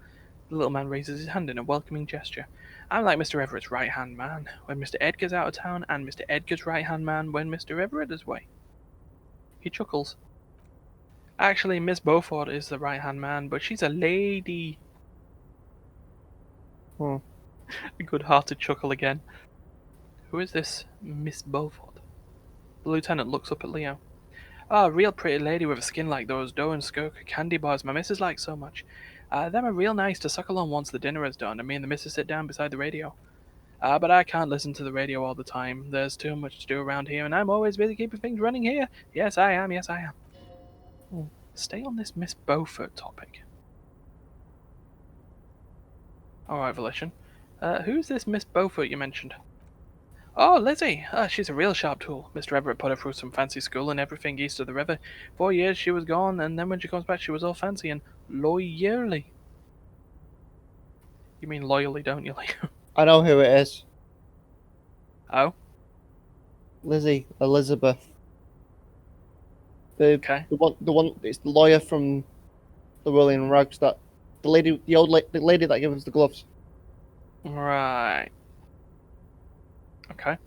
Speaker 1: The little man raises his hand in a welcoming gesture. I'm like Mr. Everett's right-hand man when Mr. Edgar's out of town, and Mr. Edgar's right-hand man when Mr. Everett is away. He chuckles. Actually, Miss Beaufort is the right-hand man, but she's a lady. A good-hearted chuckle again. Who is this Miss Beaufort? The lieutenant looks up at Leo. A real pretty lady with a skin like those dough and skirk candy bars my missus likes so much. Them are real nice to suckle on once the dinner is done, and me and the missus sit down beside the radio. But I can't listen to the radio all the time. There's too much to do around here, and I'm always busy keeping things running here. Yes, I am. Stay on this Miss Beaufort topic. Alright, Volition. Who's this Miss Beaufort you mentioned? Oh, Lizzie! She's a real sharp tool. Mr. Everett put her through some fancy school and everything east of the river. 4 years she was gone, and then when she comes back she was all fancy and loyally. You mean loyally, don't you, Leo?
Speaker 2: I know who it is.
Speaker 1: Oh?
Speaker 2: Lizzie Elizabeth. The one. It's the lawyer from the William Rags. The lady that gave us the gloves.
Speaker 1: Right. Okay.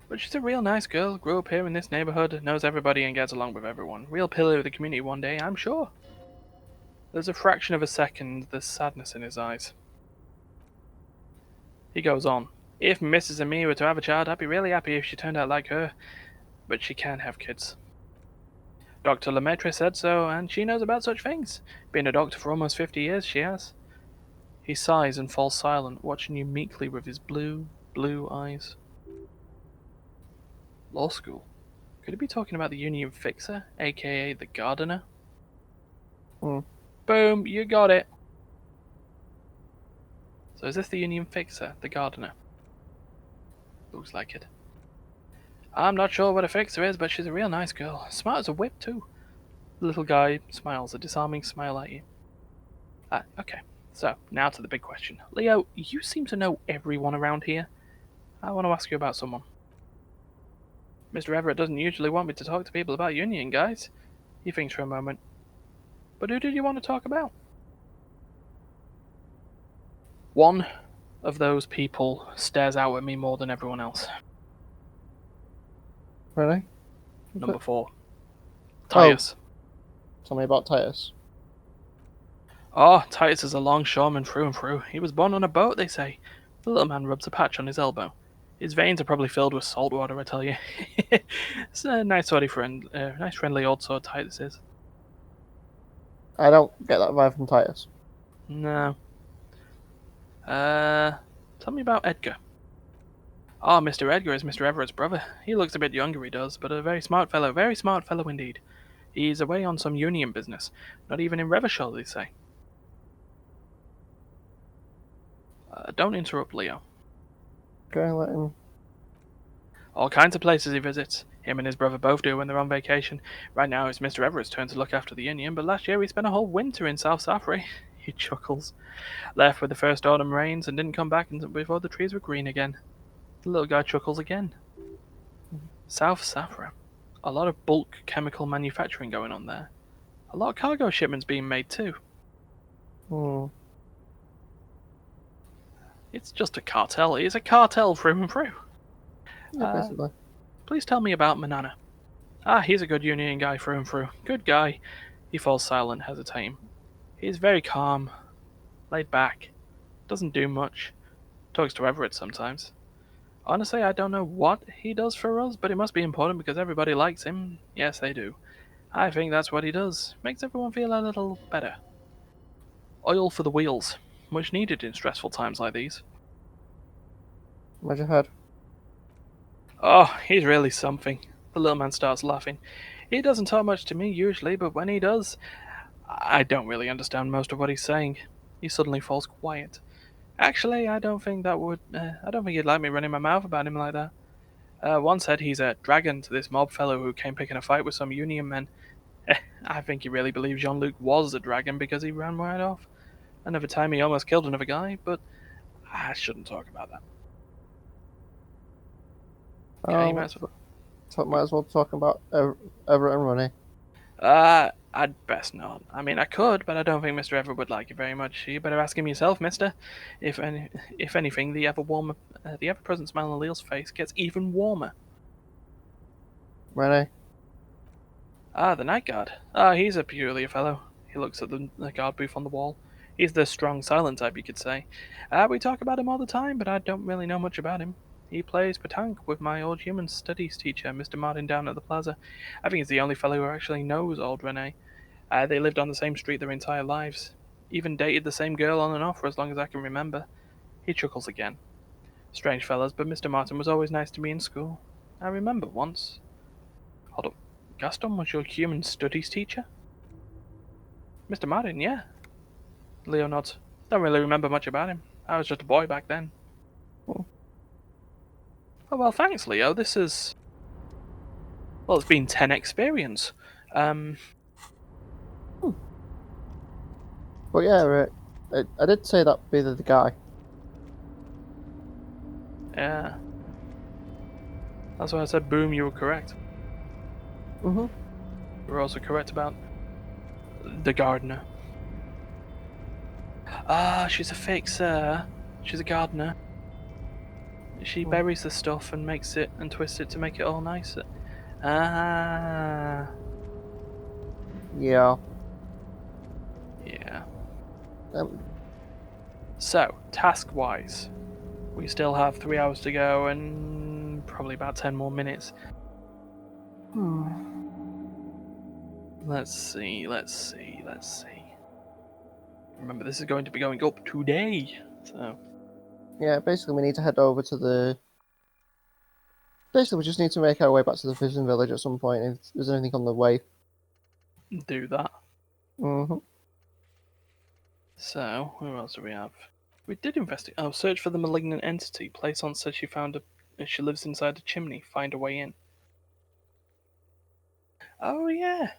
Speaker 1: But she's a real nice girl, grew up here in this neighborhood, knows everybody and gets along with everyone. Real pillar of the community one day, I'm sure. There's a fraction of a second, there's sadness in his eyes. He goes on. If Mrs. and me were to have a child, I'd be really happy if she turned out like her. But she can't have kids. Dr. Lemaitre said so, and she knows about such things. Been a doctor for almost 50 years, she has. He sighs and falls silent, watching you meekly with his blue eyes. Law school? Could he be talking about the Union Fixer, aka the Gardener? Boom, you got it. So is this the Union Fixer, the Gardener? Looks like it. I'm not sure what a fixer is, but she's a real nice girl. Smart as a whip, too. The little guy smiles, a disarming smile at you. Okay. So, now to the big question. Leo, you seem to know everyone around here. I want to ask you about someone. Mr. Everett doesn't usually want me to talk to people about Union, guys. He thinks for a moment. But who did you want to talk about? One of those people stares out at me more than everyone else.
Speaker 2: Really?
Speaker 1: Number 4. Titus.
Speaker 2: Tell me about Titus.
Speaker 1: Oh, Titus is a longshoreman through and through. He was born on a boat, they say. The little man rubs a patch on his elbow. His veins are probably filled with salt water, I tell you. It's a nice friendly old sort Titus is.
Speaker 2: I don't get that vibe from Titus.
Speaker 1: No. Tell me about Edgar. Oh, Mr. Edgar is Mr. Everett's brother. He looks a bit younger, he does, but a very smart fellow indeed. He's away on some union business. Not even in Revershall, they say. Don't interrupt, Leo.
Speaker 2: Okay, let him.
Speaker 1: All kinds of places he visits. Him and his brother both do when they're on vacation. Right now it's Mr. Everett's turn to look after the Union, but last year he spent a whole winter in South Safri. He chuckles. Left with the first autumn rains and didn't come back before the trees were green again. The little guy chuckles again. South Safra. A lot of bulk chemical manufacturing going on there. A lot of cargo shipments being made too. It's just a cartel. It's a cartel through and through.
Speaker 2: Yeah, basically.
Speaker 1: Please tell me about Manana. He's a good Union guy through and through. Good guy. He falls silent, hesitating. He's very calm, laid back, doesn't do much. Talks to Everett sometimes. Honestly, I don't know what he does for us, but it must be important because everybody likes him. Yes, they do. I think that's what he does. Makes everyone feel a little better. Oil for the wheels. Much needed in stressful times like these.
Speaker 2: How's your head?
Speaker 1: Oh, he's really something. The little man starts laughing. He doesn't talk much to me usually, but when he does, I don't really understand most of what he's saying. He suddenly falls quiet. Actually, I don't think he'd like me running my mouth about him like that. One said he's a dragon to this mob fellow who came picking a fight with some Union men. I think he really believes Jean-Luc was a dragon because he ran right off. Another time he almost killed another guy, but I shouldn't talk about that. Okay, you might as well.
Speaker 2: Might as well talk about Everett and Ronnie.
Speaker 1: I'd best not. I mean, I could, but I don't think Mr. Everett would like it very much. You better ask him yourself, mister. If anything, the ever-present smile on Leal's face gets even warmer.
Speaker 2: Ronnie?
Speaker 1: The night guard. He's a peculiar fellow. He looks at the guard booth on the wall. He's the strong, silent type, you could say. We talk about him all the time, but I don't really know much about him. He plays petanque with my old human studies teacher, Mr. Martin, down at the plaza. I think he's the only fellow who actually knows old Rene. They lived on the same street their entire lives. Even dated the same girl on and off for as long as I can remember. He chuckles again. Strange fellows, but Mr. Martin was always nice to me in school. I remember once. Hold up. Gaston was your human studies teacher? Mr. Martin, yeah. Leo nods. Don't really remember much about him. I was just a boy back then.
Speaker 2: Oh.
Speaker 1: Oh, well, thanks, Leo. This is... Well, it's been 10 experience.
Speaker 2: But yeah, right. I did say that'd be the guy.
Speaker 1: Yeah. That's why I said, boom, you were correct.
Speaker 2: Mm-hmm.
Speaker 1: You were also correct about the gardener. She's a fixer. She's a gardener. She buries the stuff and makes it and twists it to make it all nicer.
Speaker 2: Yeah.
Speaker 1: Yeah.
Speaker 2: Um,
Speaker 1: So, task-wise, we still have 3 hours to go and probably about 10 more minutes. Let's see. Remember, this is going to be going up today, so...
Speaker 2: Yeah, basically we need to head over to the... Basically we just need to make our way back to the fishing village at some point if there's anything on the way.
Speaker 1: Do that.
Speaker 2: Mm-hmm.
Speaker 1: So, where else do we have? We did investigate. Oh, search for the malignant entity. Plaisance said she lives inside a chimney. Find a way in. Oh, yeah.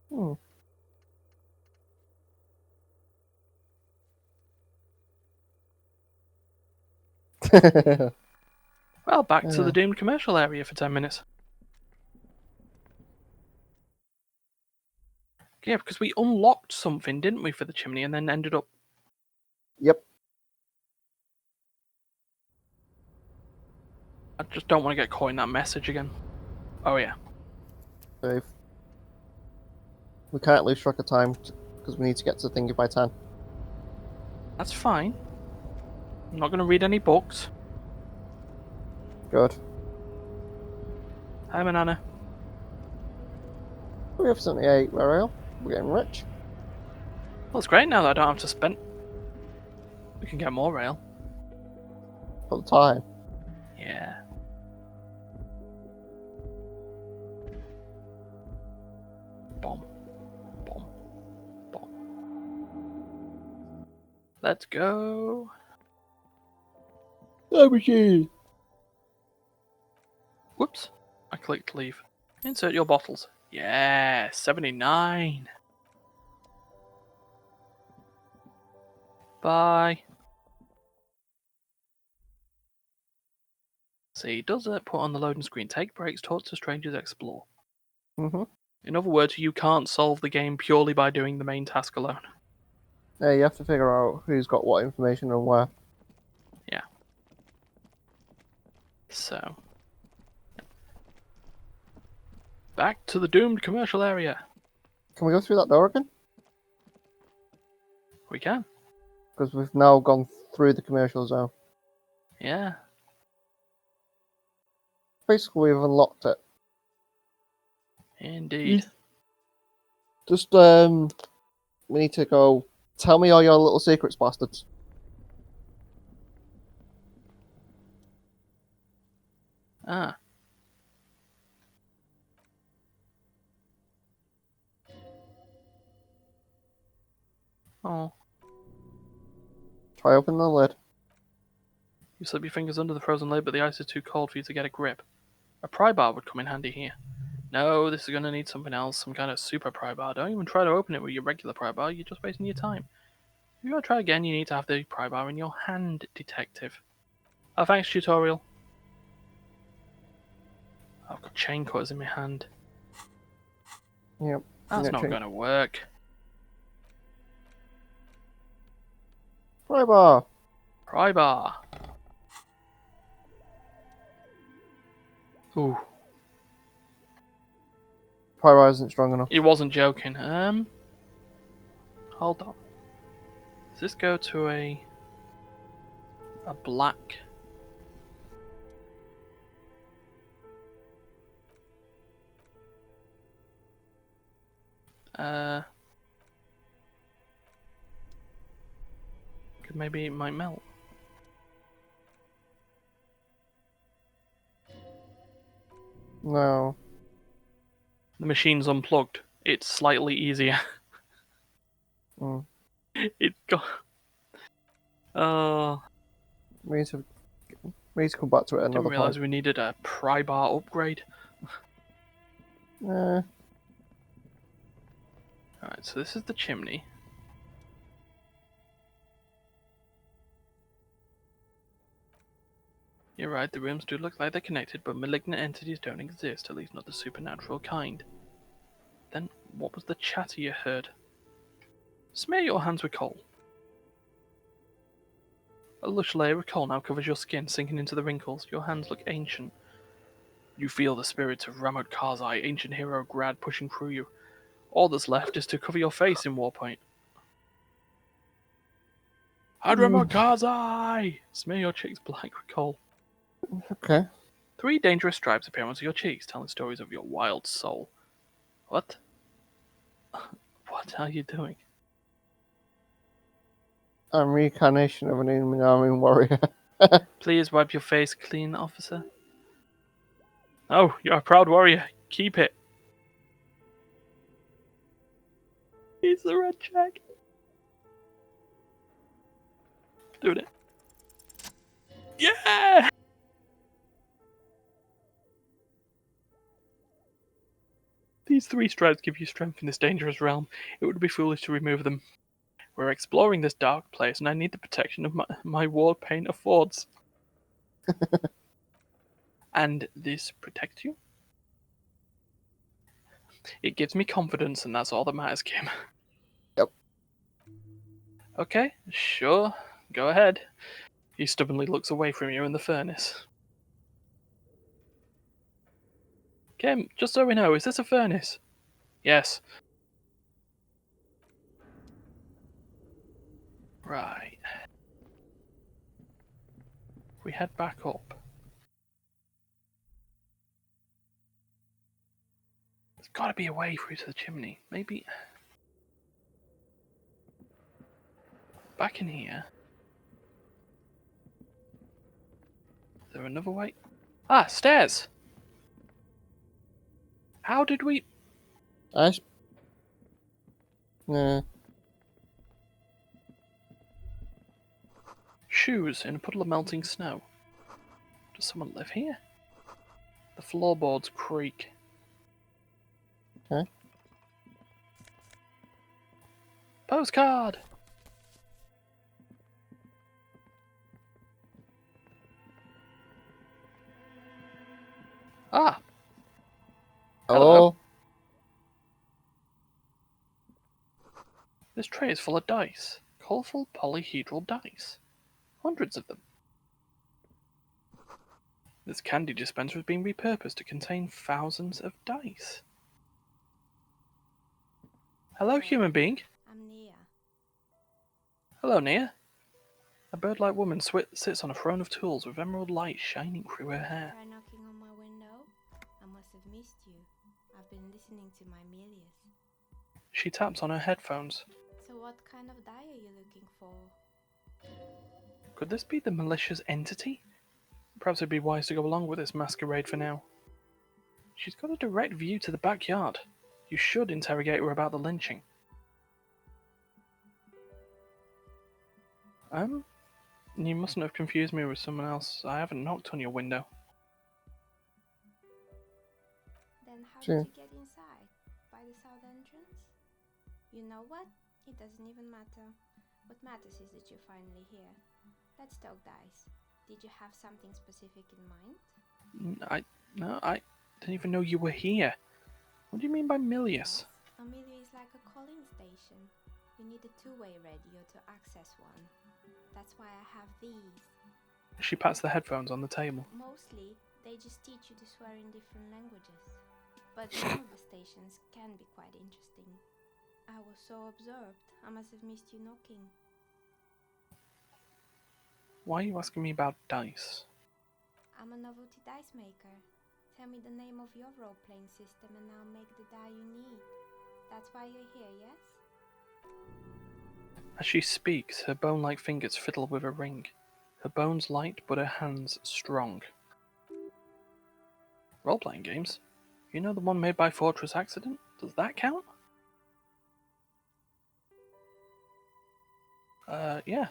Speaker 2: Hmm.
Speaker 1: Well, back to the doomed commercial area for 10 minutes. Yeah, because we unlocked something, didn't we, for the chimney, and then ended up...
Speaker 2: Yep.
Speaker 1: I just don't want to get caught in that message again. Oh, yeah.
Speaker 2: So we can't lose track of time because we need to get to the thingy by 10.
Speaker 1: That's fine. I'm not going to read any books.
Speaker 2: Good.
Speaker 1: Hi, Manana.
Speaker 2: We have 78 rail. We're getting rich.
Speaker 1: Well, it's great now that I don't have to spend... We can get more rail.
Speaker 2: For the time.
Speaker 1: Yeah. Bomb. Bomb. Bomb. Let's go. Whoops. I clicked leave. Insert your bottles. Yeah, 79. Bye. See, does it put on the loading screen? Take breaks, talk to strangers, explore.
Speaker 2: Mm-hmm.
Speaker 1: In other words, you can't solve the game purely by doing the main task alone.
Speaker 2: Yeah, you have to figure out who's got what information and where.
Speaker 1: Yeah. So. Back to the doomed commercial area.
Speaker 2: Can we go through that door again?
Speaker 1: We can.
Speaker 2: Because we've now gone through the commercial zone.
Speaker 1: Yeah.
Speaker 2: Basically, we've unlocked it.
Speaker 1: Indeed.
Speaker 2: Just, we need to go Tell me all your little secrets, bastards.
Speaker 1: Ah. Oh.
Speaker 2: Try opening the lid.
Speaker 1: You slip your fingers under the frozen lid, but the ice is too cold for you to get a grip. A pry bar would come in handy here. No, this is going to need something else, some kind of super pry bar. Don't even try to open it with your regular pry bar, you're just wasting your time. If you want to try again, you need to have the pry bar in your hand, detective. Oh, thanks, tutorial. I've got chain cutters in my hand.
Speaker 2: Yep.
Speaker 1: That's not going to work.
Speaker 2: Pry bar.
Speaker 1: Pry bar. Ooh,
Speaker 2: Pry bar isn't strong enough.
Speaker 1: he wasn't joking. Hold on. Does this go to a black? Maybe it might melt.
Speaker 2: No.
Speaker 1: The machine's unplugged. It's slightly easier.
Speaker 2: Mm.
Speaker 1: It got.
Speaker 2: We need to come back to it at
Speaker 1: Didn't
Speaker 2: another
Speaker 1: realise
Speaker 2: point.
Speaker 1: we needed a pry bar upgrade.
Speaker 2: Eh.
Speaker 1: Alright, so this is the chimney. You're right, the rooms do look like they're connected, but malignant entities don't exist, at least not the supernatural kind. Then, what was the chatter you heard? Smear your hands with coal. A lush layer of coal now covers your skin, sinking into the wrinkles. Your hands look ancient. You feel the spirits of Ramod Karzai, ancient hero Grad, pushing through you. All that's left is to cover your face in Warpoint. Ramod Karzai! Smear your cheeks black with coal.
Speaker 2: Okay.
Speaker 1: 3 dangerous stripes appear onto your cheeks, telling stories of your wild soul. What? What are you doing?
Speaker 2: I'm reincarnation of an Immaterial warrior.
Speaker 1: Please wipe your face clean, officer. Oh, you're a proud warrior. Keep it. He's the red jacket. Doing it. Yeah! These 3 stripes give you strength in this dangerous realm. It would be foolish to remove them. We're exploring this dark place, and I need the protection of my war paint affords. And this protects you? It gives me confidence, and that's all that matters, Kim.
Speaker 2: Yep.
Speaker 1: Okay, sure. Go ahead. He stubbornly looks away from you in the furnace. Kim, just so we know, is this a furnace? Yes. Right. We head back up. There's gotta be a way through to the chimney. Maybe. Back in here. Is there another way? Ah, stairs! How did we.
Speaker 2: Nah.
Speaker 1: Shoes in a puddle of melting snow. Does someone live here? The floorboards creak.
Speaker 2: Okay.
Speaker 1: Postcard! Ah! Hello.
Speaker 2: Hello?
Speaker 1: This tray is full of dice. Colourful polyhedral dice. Hundreds of them. This candy dispenser has been repurposed to contain thousands of dice. Hello, human being.
Speaker 3: I'm Nia.
Speaker 1: Hello, Nia. A bird-like woman sits on a throne of tools with emerald light shining through her hair.
Speaker 3: Try knocking on my window? I must have missed you. I've been listening to my Melius.
Speaker 1: She taps on her headphones.
Speaker 3: So what kind of die are you looking for?
Speaker 1: Could this be the malicious entity? Perhaps it'd be wise to go along with this masquerade for now. She's got a direct view to the backyard. You should interrogate her about the lynching. You mustn't have confused me with someone else. I haven't knocked on your window.
Speaker 3: Then how
Speaker 2: Sure.
Speaker 3: did you get inside? By the south entrance? You know what? It doesn't even matter. What matters is that you're finally here. Let's talk dice. Did you have something specific in mind?
Speaker 1: I didn't even know you were here. What do you mean by Milius?
Speaker 3: Amelia is like a calling station. You need a two-way radio to access one. That's why I have these.
Speaker 1: She pats the headphones on the table.
Speaker 3: Mostly, they just teach you to swear in different languages. But some of the stations can be quite interesting. I was so absorbed, I must have missed you knocking.
Speaker 1: Why are you asking me about dice?
Speaker 3: I'm a novelty dice maker. Tell me the name of your role-playing system and I'll make the die you need. That's why you're here, yes?
Speaker 1: As she speaks, her bone-like fingers fiddle with a ring. Her bones light, but her hands strong. Role-playing games? You know the one made by Fortress Accident? Does that count? Yeah.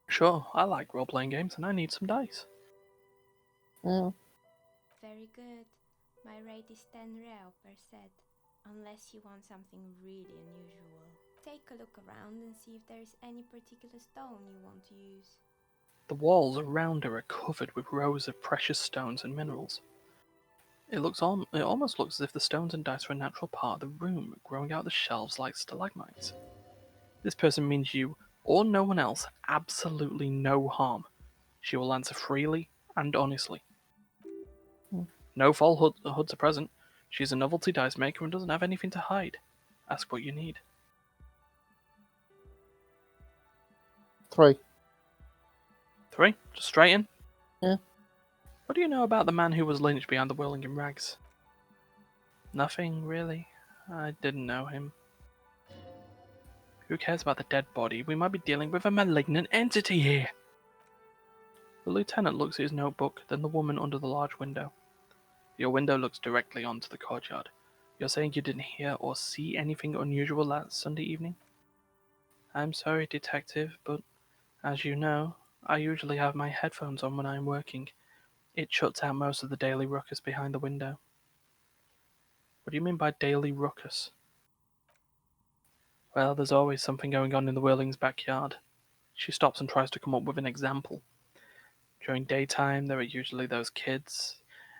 Speaker 1: Sure, I like role-playing games and I need some dice.
Speaker 2: Yeah.
Speaker 3: Very good. My rate is 10 real per set, unless you want something really unusual. Take a look around and see if there is any particular stone you want to use.
Speaker 1: The walls around her are covered with rows of precious stones and minerals. It almost looks as if the stones and dice are a natural part of the room, growing out the shelves like stalagmites. This person means you, or no one else, absolutely no harm. She will answer freely and honestly. No false hoods are present. She's a novelty dice maker and doesn't have anything to hide. Ask what you need.
Speaker 2: 3.
Speaker 1: 3? Just straight in?
Speaker 2: Yeah.
Speaker 1: What do you know about the man who was lynched behind the whirling rags? Nothing, really. I didn't know him. Who cares about the dead body? We might be dealing with a malignant entity here. The lieutenant looks at his notebook, then the woman under the large window. Your window looks directly onto the courtyard. You're saying you didn't hear or see anything unusual last Sunday evening? I'm sorry, detective, but as you know, I usually have my headphones on when I'm working. It shuts out most of the daily ruckus behind the window. What do you mean by daily ruckus? Well, there's always something going on in the Whirling's backyard. She stops and tries to come up with an example. During daytime, there are usually those kids,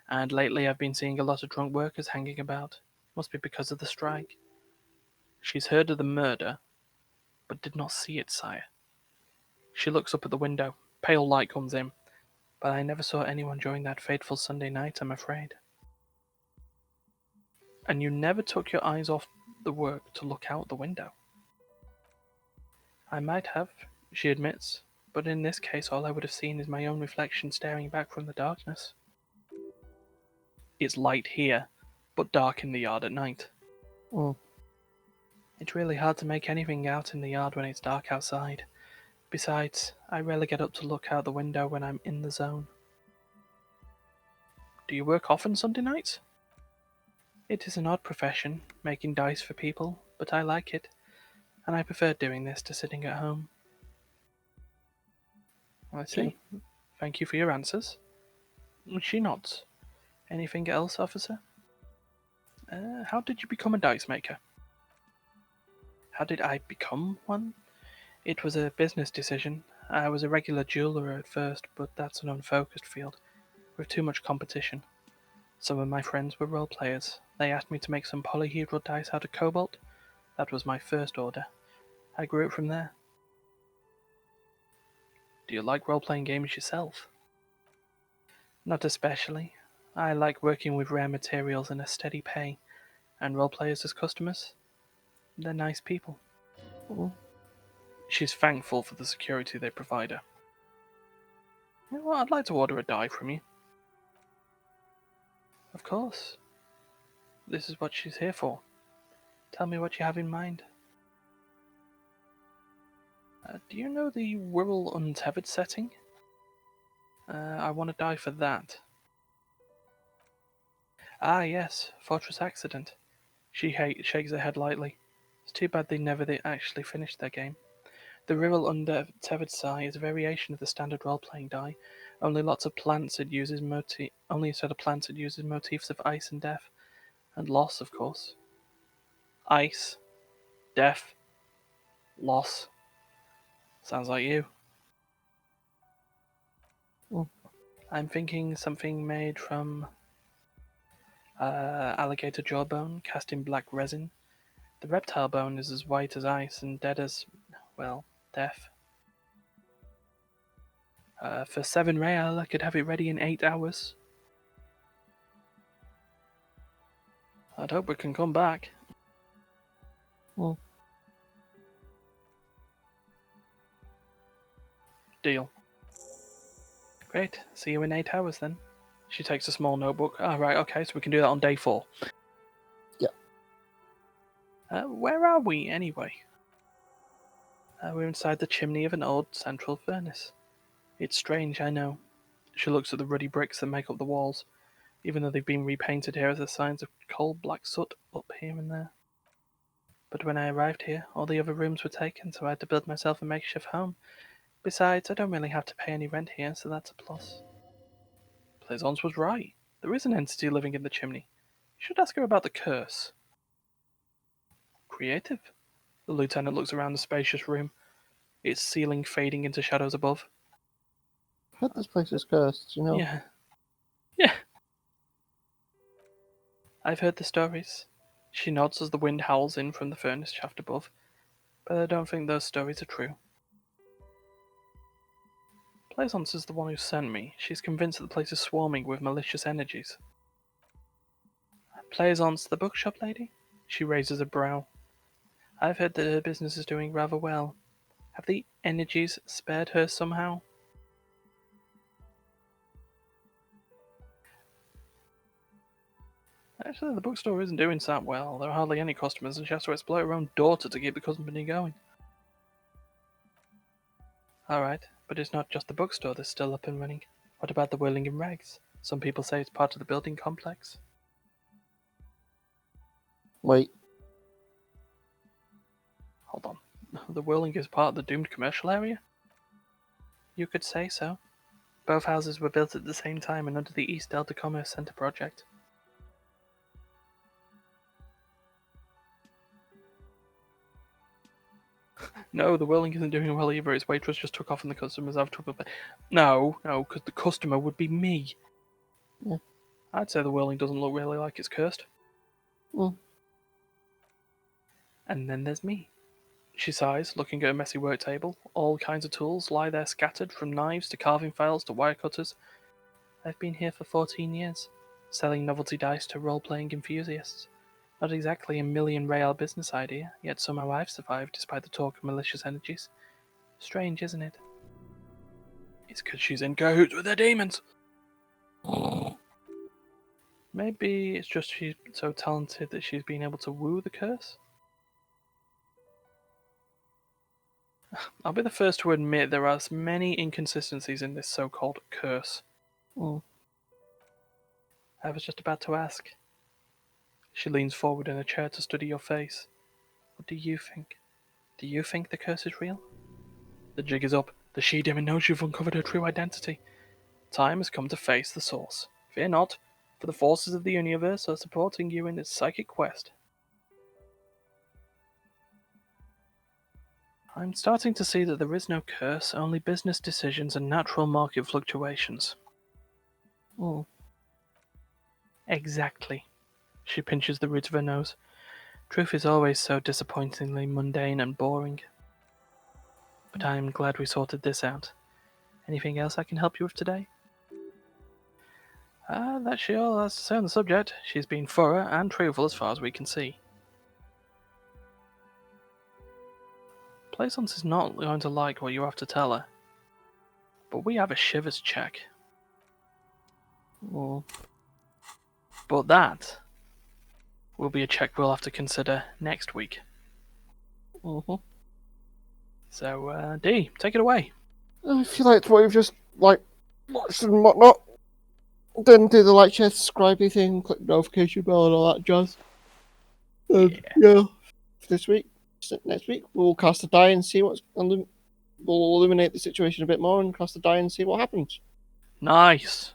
Speaker 1: and lately I've been seeing a lot of drunk workers hanging about. Must be because of the strike. She's heard of the murder, but did not see it, sire. She looks up at the window. Pale light comes in, but I never saw anyone during that fateful Sunday night, I'm afraid. And you never took your eyes off the work to look out the window? I might have, she admits, but in this case all I would have seen is my own reflection staring back from the darkness. It's light here, but dark in the yard at night.
Speaker 2: Mm.
Speaker 1: It's really hard to make anything out in the yard when it's dark outside. Besides, I rarely get up to look out the window when I'm in the zone. Do you work often Sunday nights? It is an odd profession, making dice for people, but I like it, and I prefer doing this to sitting at home. I see. Thank you for your answers. She nods. Anything else, officer? How did you become a dice maker? How did I become one? It was a business decision. I was a regular jeweler at first, but that's an unfocused field, with too much competition. Some of my friends were role players. They asked me to make some polyhedral dice out of cobalt. That was my first order. I grew it from there. Do you like role-playing games yourself? Not especially. I like working with rare materials and a steady pay, and role-players as customers. They're nice people.
Speaker 2: Mm.
Speaker 1: She's thankful for the security they provide her. You know what, I'd like to order a die from you. Of course. This is what she's here for. Tell me what you have in mind. Do you know the Wirral Untethered setting? I want to die for that. Ah, yes, Fortress Accident. She shakes her head lightly. It's too bad they never actually finished their game. The Wirral Untethered die is a variation of the standard role-playing die. Only a set of plants it uses motifs of ice and death. And loss, of course. Ice, death, loss. Sounds like you.
Speaker 2: Mm.
Speaker 1: I'm thinking something made from alligator jawbone cast in black resin. The reptile bone is as white as ice and dead as, well, death. For 7 real, I could have it ready in 8 hours. I'd hope it can come back.
Speaker 2: Mm.
Speaker 1: Deal. Great. See you in 8 hours then. She takes a small notebook. Ah, right, okay, so we can do that on day 4.
Speaker 2: Yeah.
Speaker 1: Where are we, anyway? We're inside the chimney of an old central furnace. It's strange, I know. She looks at the ruddy bricks that make up the walls, even though they've been repainted here as the signs of coal black soot up here and there. But when I arrived here, all the other rooms were taken, so I had to build myself a makeshift home. Besides, I don't really have to pay any rent here, so that's a plus. Plaisance was right. There is an entity living in the chimney. You should ask her about the curse. Creative. The lieutenant looks around the spacious room, its ceiling fading into shadows above.
Speaker 2: I heard this place is cursed, you know.
Speaker 1: Yeah. I've heard the stories. She nods as the wind howls in from the furnace shaft above, but I don't think those stories are true. Plaisance is the one who sent me. She's convinced that the place is swarming with malicious energies. Plaisance, the bookshop lady? She raises a brow. I've heard that her business is doing rather well. Have the energies spared her somehow? Actually, the bookstore isn't doing that well. There are hardly any customers, and she has to exploit her own daughter to keep the company going. Alright, but it's not just the bookstore that's still up and running. What about the Whirling in Rags? Some people say it's part of the building complex.
Speaker 2: Wait,
Speaker 1: Hold on. The Whirling is part of the doomed commercial area? You could say so. Both houses were built at the same time and under the East Delta Commerce Center project. No, the Whirling isn't doing well either. Its waitress just took off and the customers have trouble. No, because the customer would be me.
Speaker 2: Yeah.
Speaker 1: I'd say the Whirling doesn't look really like it's cursed.
Speaker 2: Mm.
Speaker 1: And then there's me. She sighs, looking at a messy work table. All kinds of tools lie there scattered, from knives to carving files to wire cutters. I've been here for 14 years, selling novelty dice to role-playing enthusiasts. Not exactly a million real business idea, yet somehow I've survived despite the talk of malicious energies. Strange, isn't it? It's because she's in cahoots with the demons. Maybe it's just she's so talented that she's been able to woo the curse? I'll be the first to admit there are many inconsistencies in this so-called curse.
Speaker 2: Mm.
Speaker 1: I was just about to ask. She leans forward in a chair to study your face. What do you think? Do you think the curse is real? The jig is up. The she-demon knows you've uncovered her true identity. Time has come to face the source. Fear not, for the forces of the universe are supporting you in this psychic quest. I'm starting to see that there is no curse, only business decisions and natural market fluctuations.
Speaker 2: Mm.
Speaker 1: Exactly. She pinches the root of her nose. Truth is always so disappointingly mundane and boring. But I'm glad we sorted this out. Anything else I can help you with today? That's she all has to say on the subject. She's been thorough and truthful as far as we can see. Plaisance is not going to like what you have to tell her. But we have a shivers check.
Speaker 2: Mm.
Speaker 1: But that will be a check we'll have to consider next week.
Speaker 2: Mm-hmm.
Speaker 1: So, D, take it away.
Speaker 2: If you liked what you've just watched and whatnot, then do the like, share, subscribe thing, click the notification bell and all that jazz. Yeah. This week, next week, we'll cast a die and see we'll illuminate the situation a bit more and cast a die and see what happens.
Speaker 1: Nice.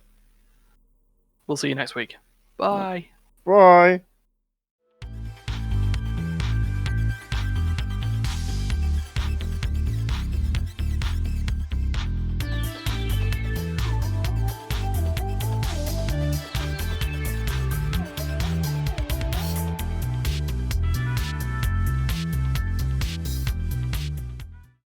Speaker 1: We'll see you next week. Bye.
Speaker 2: Bye.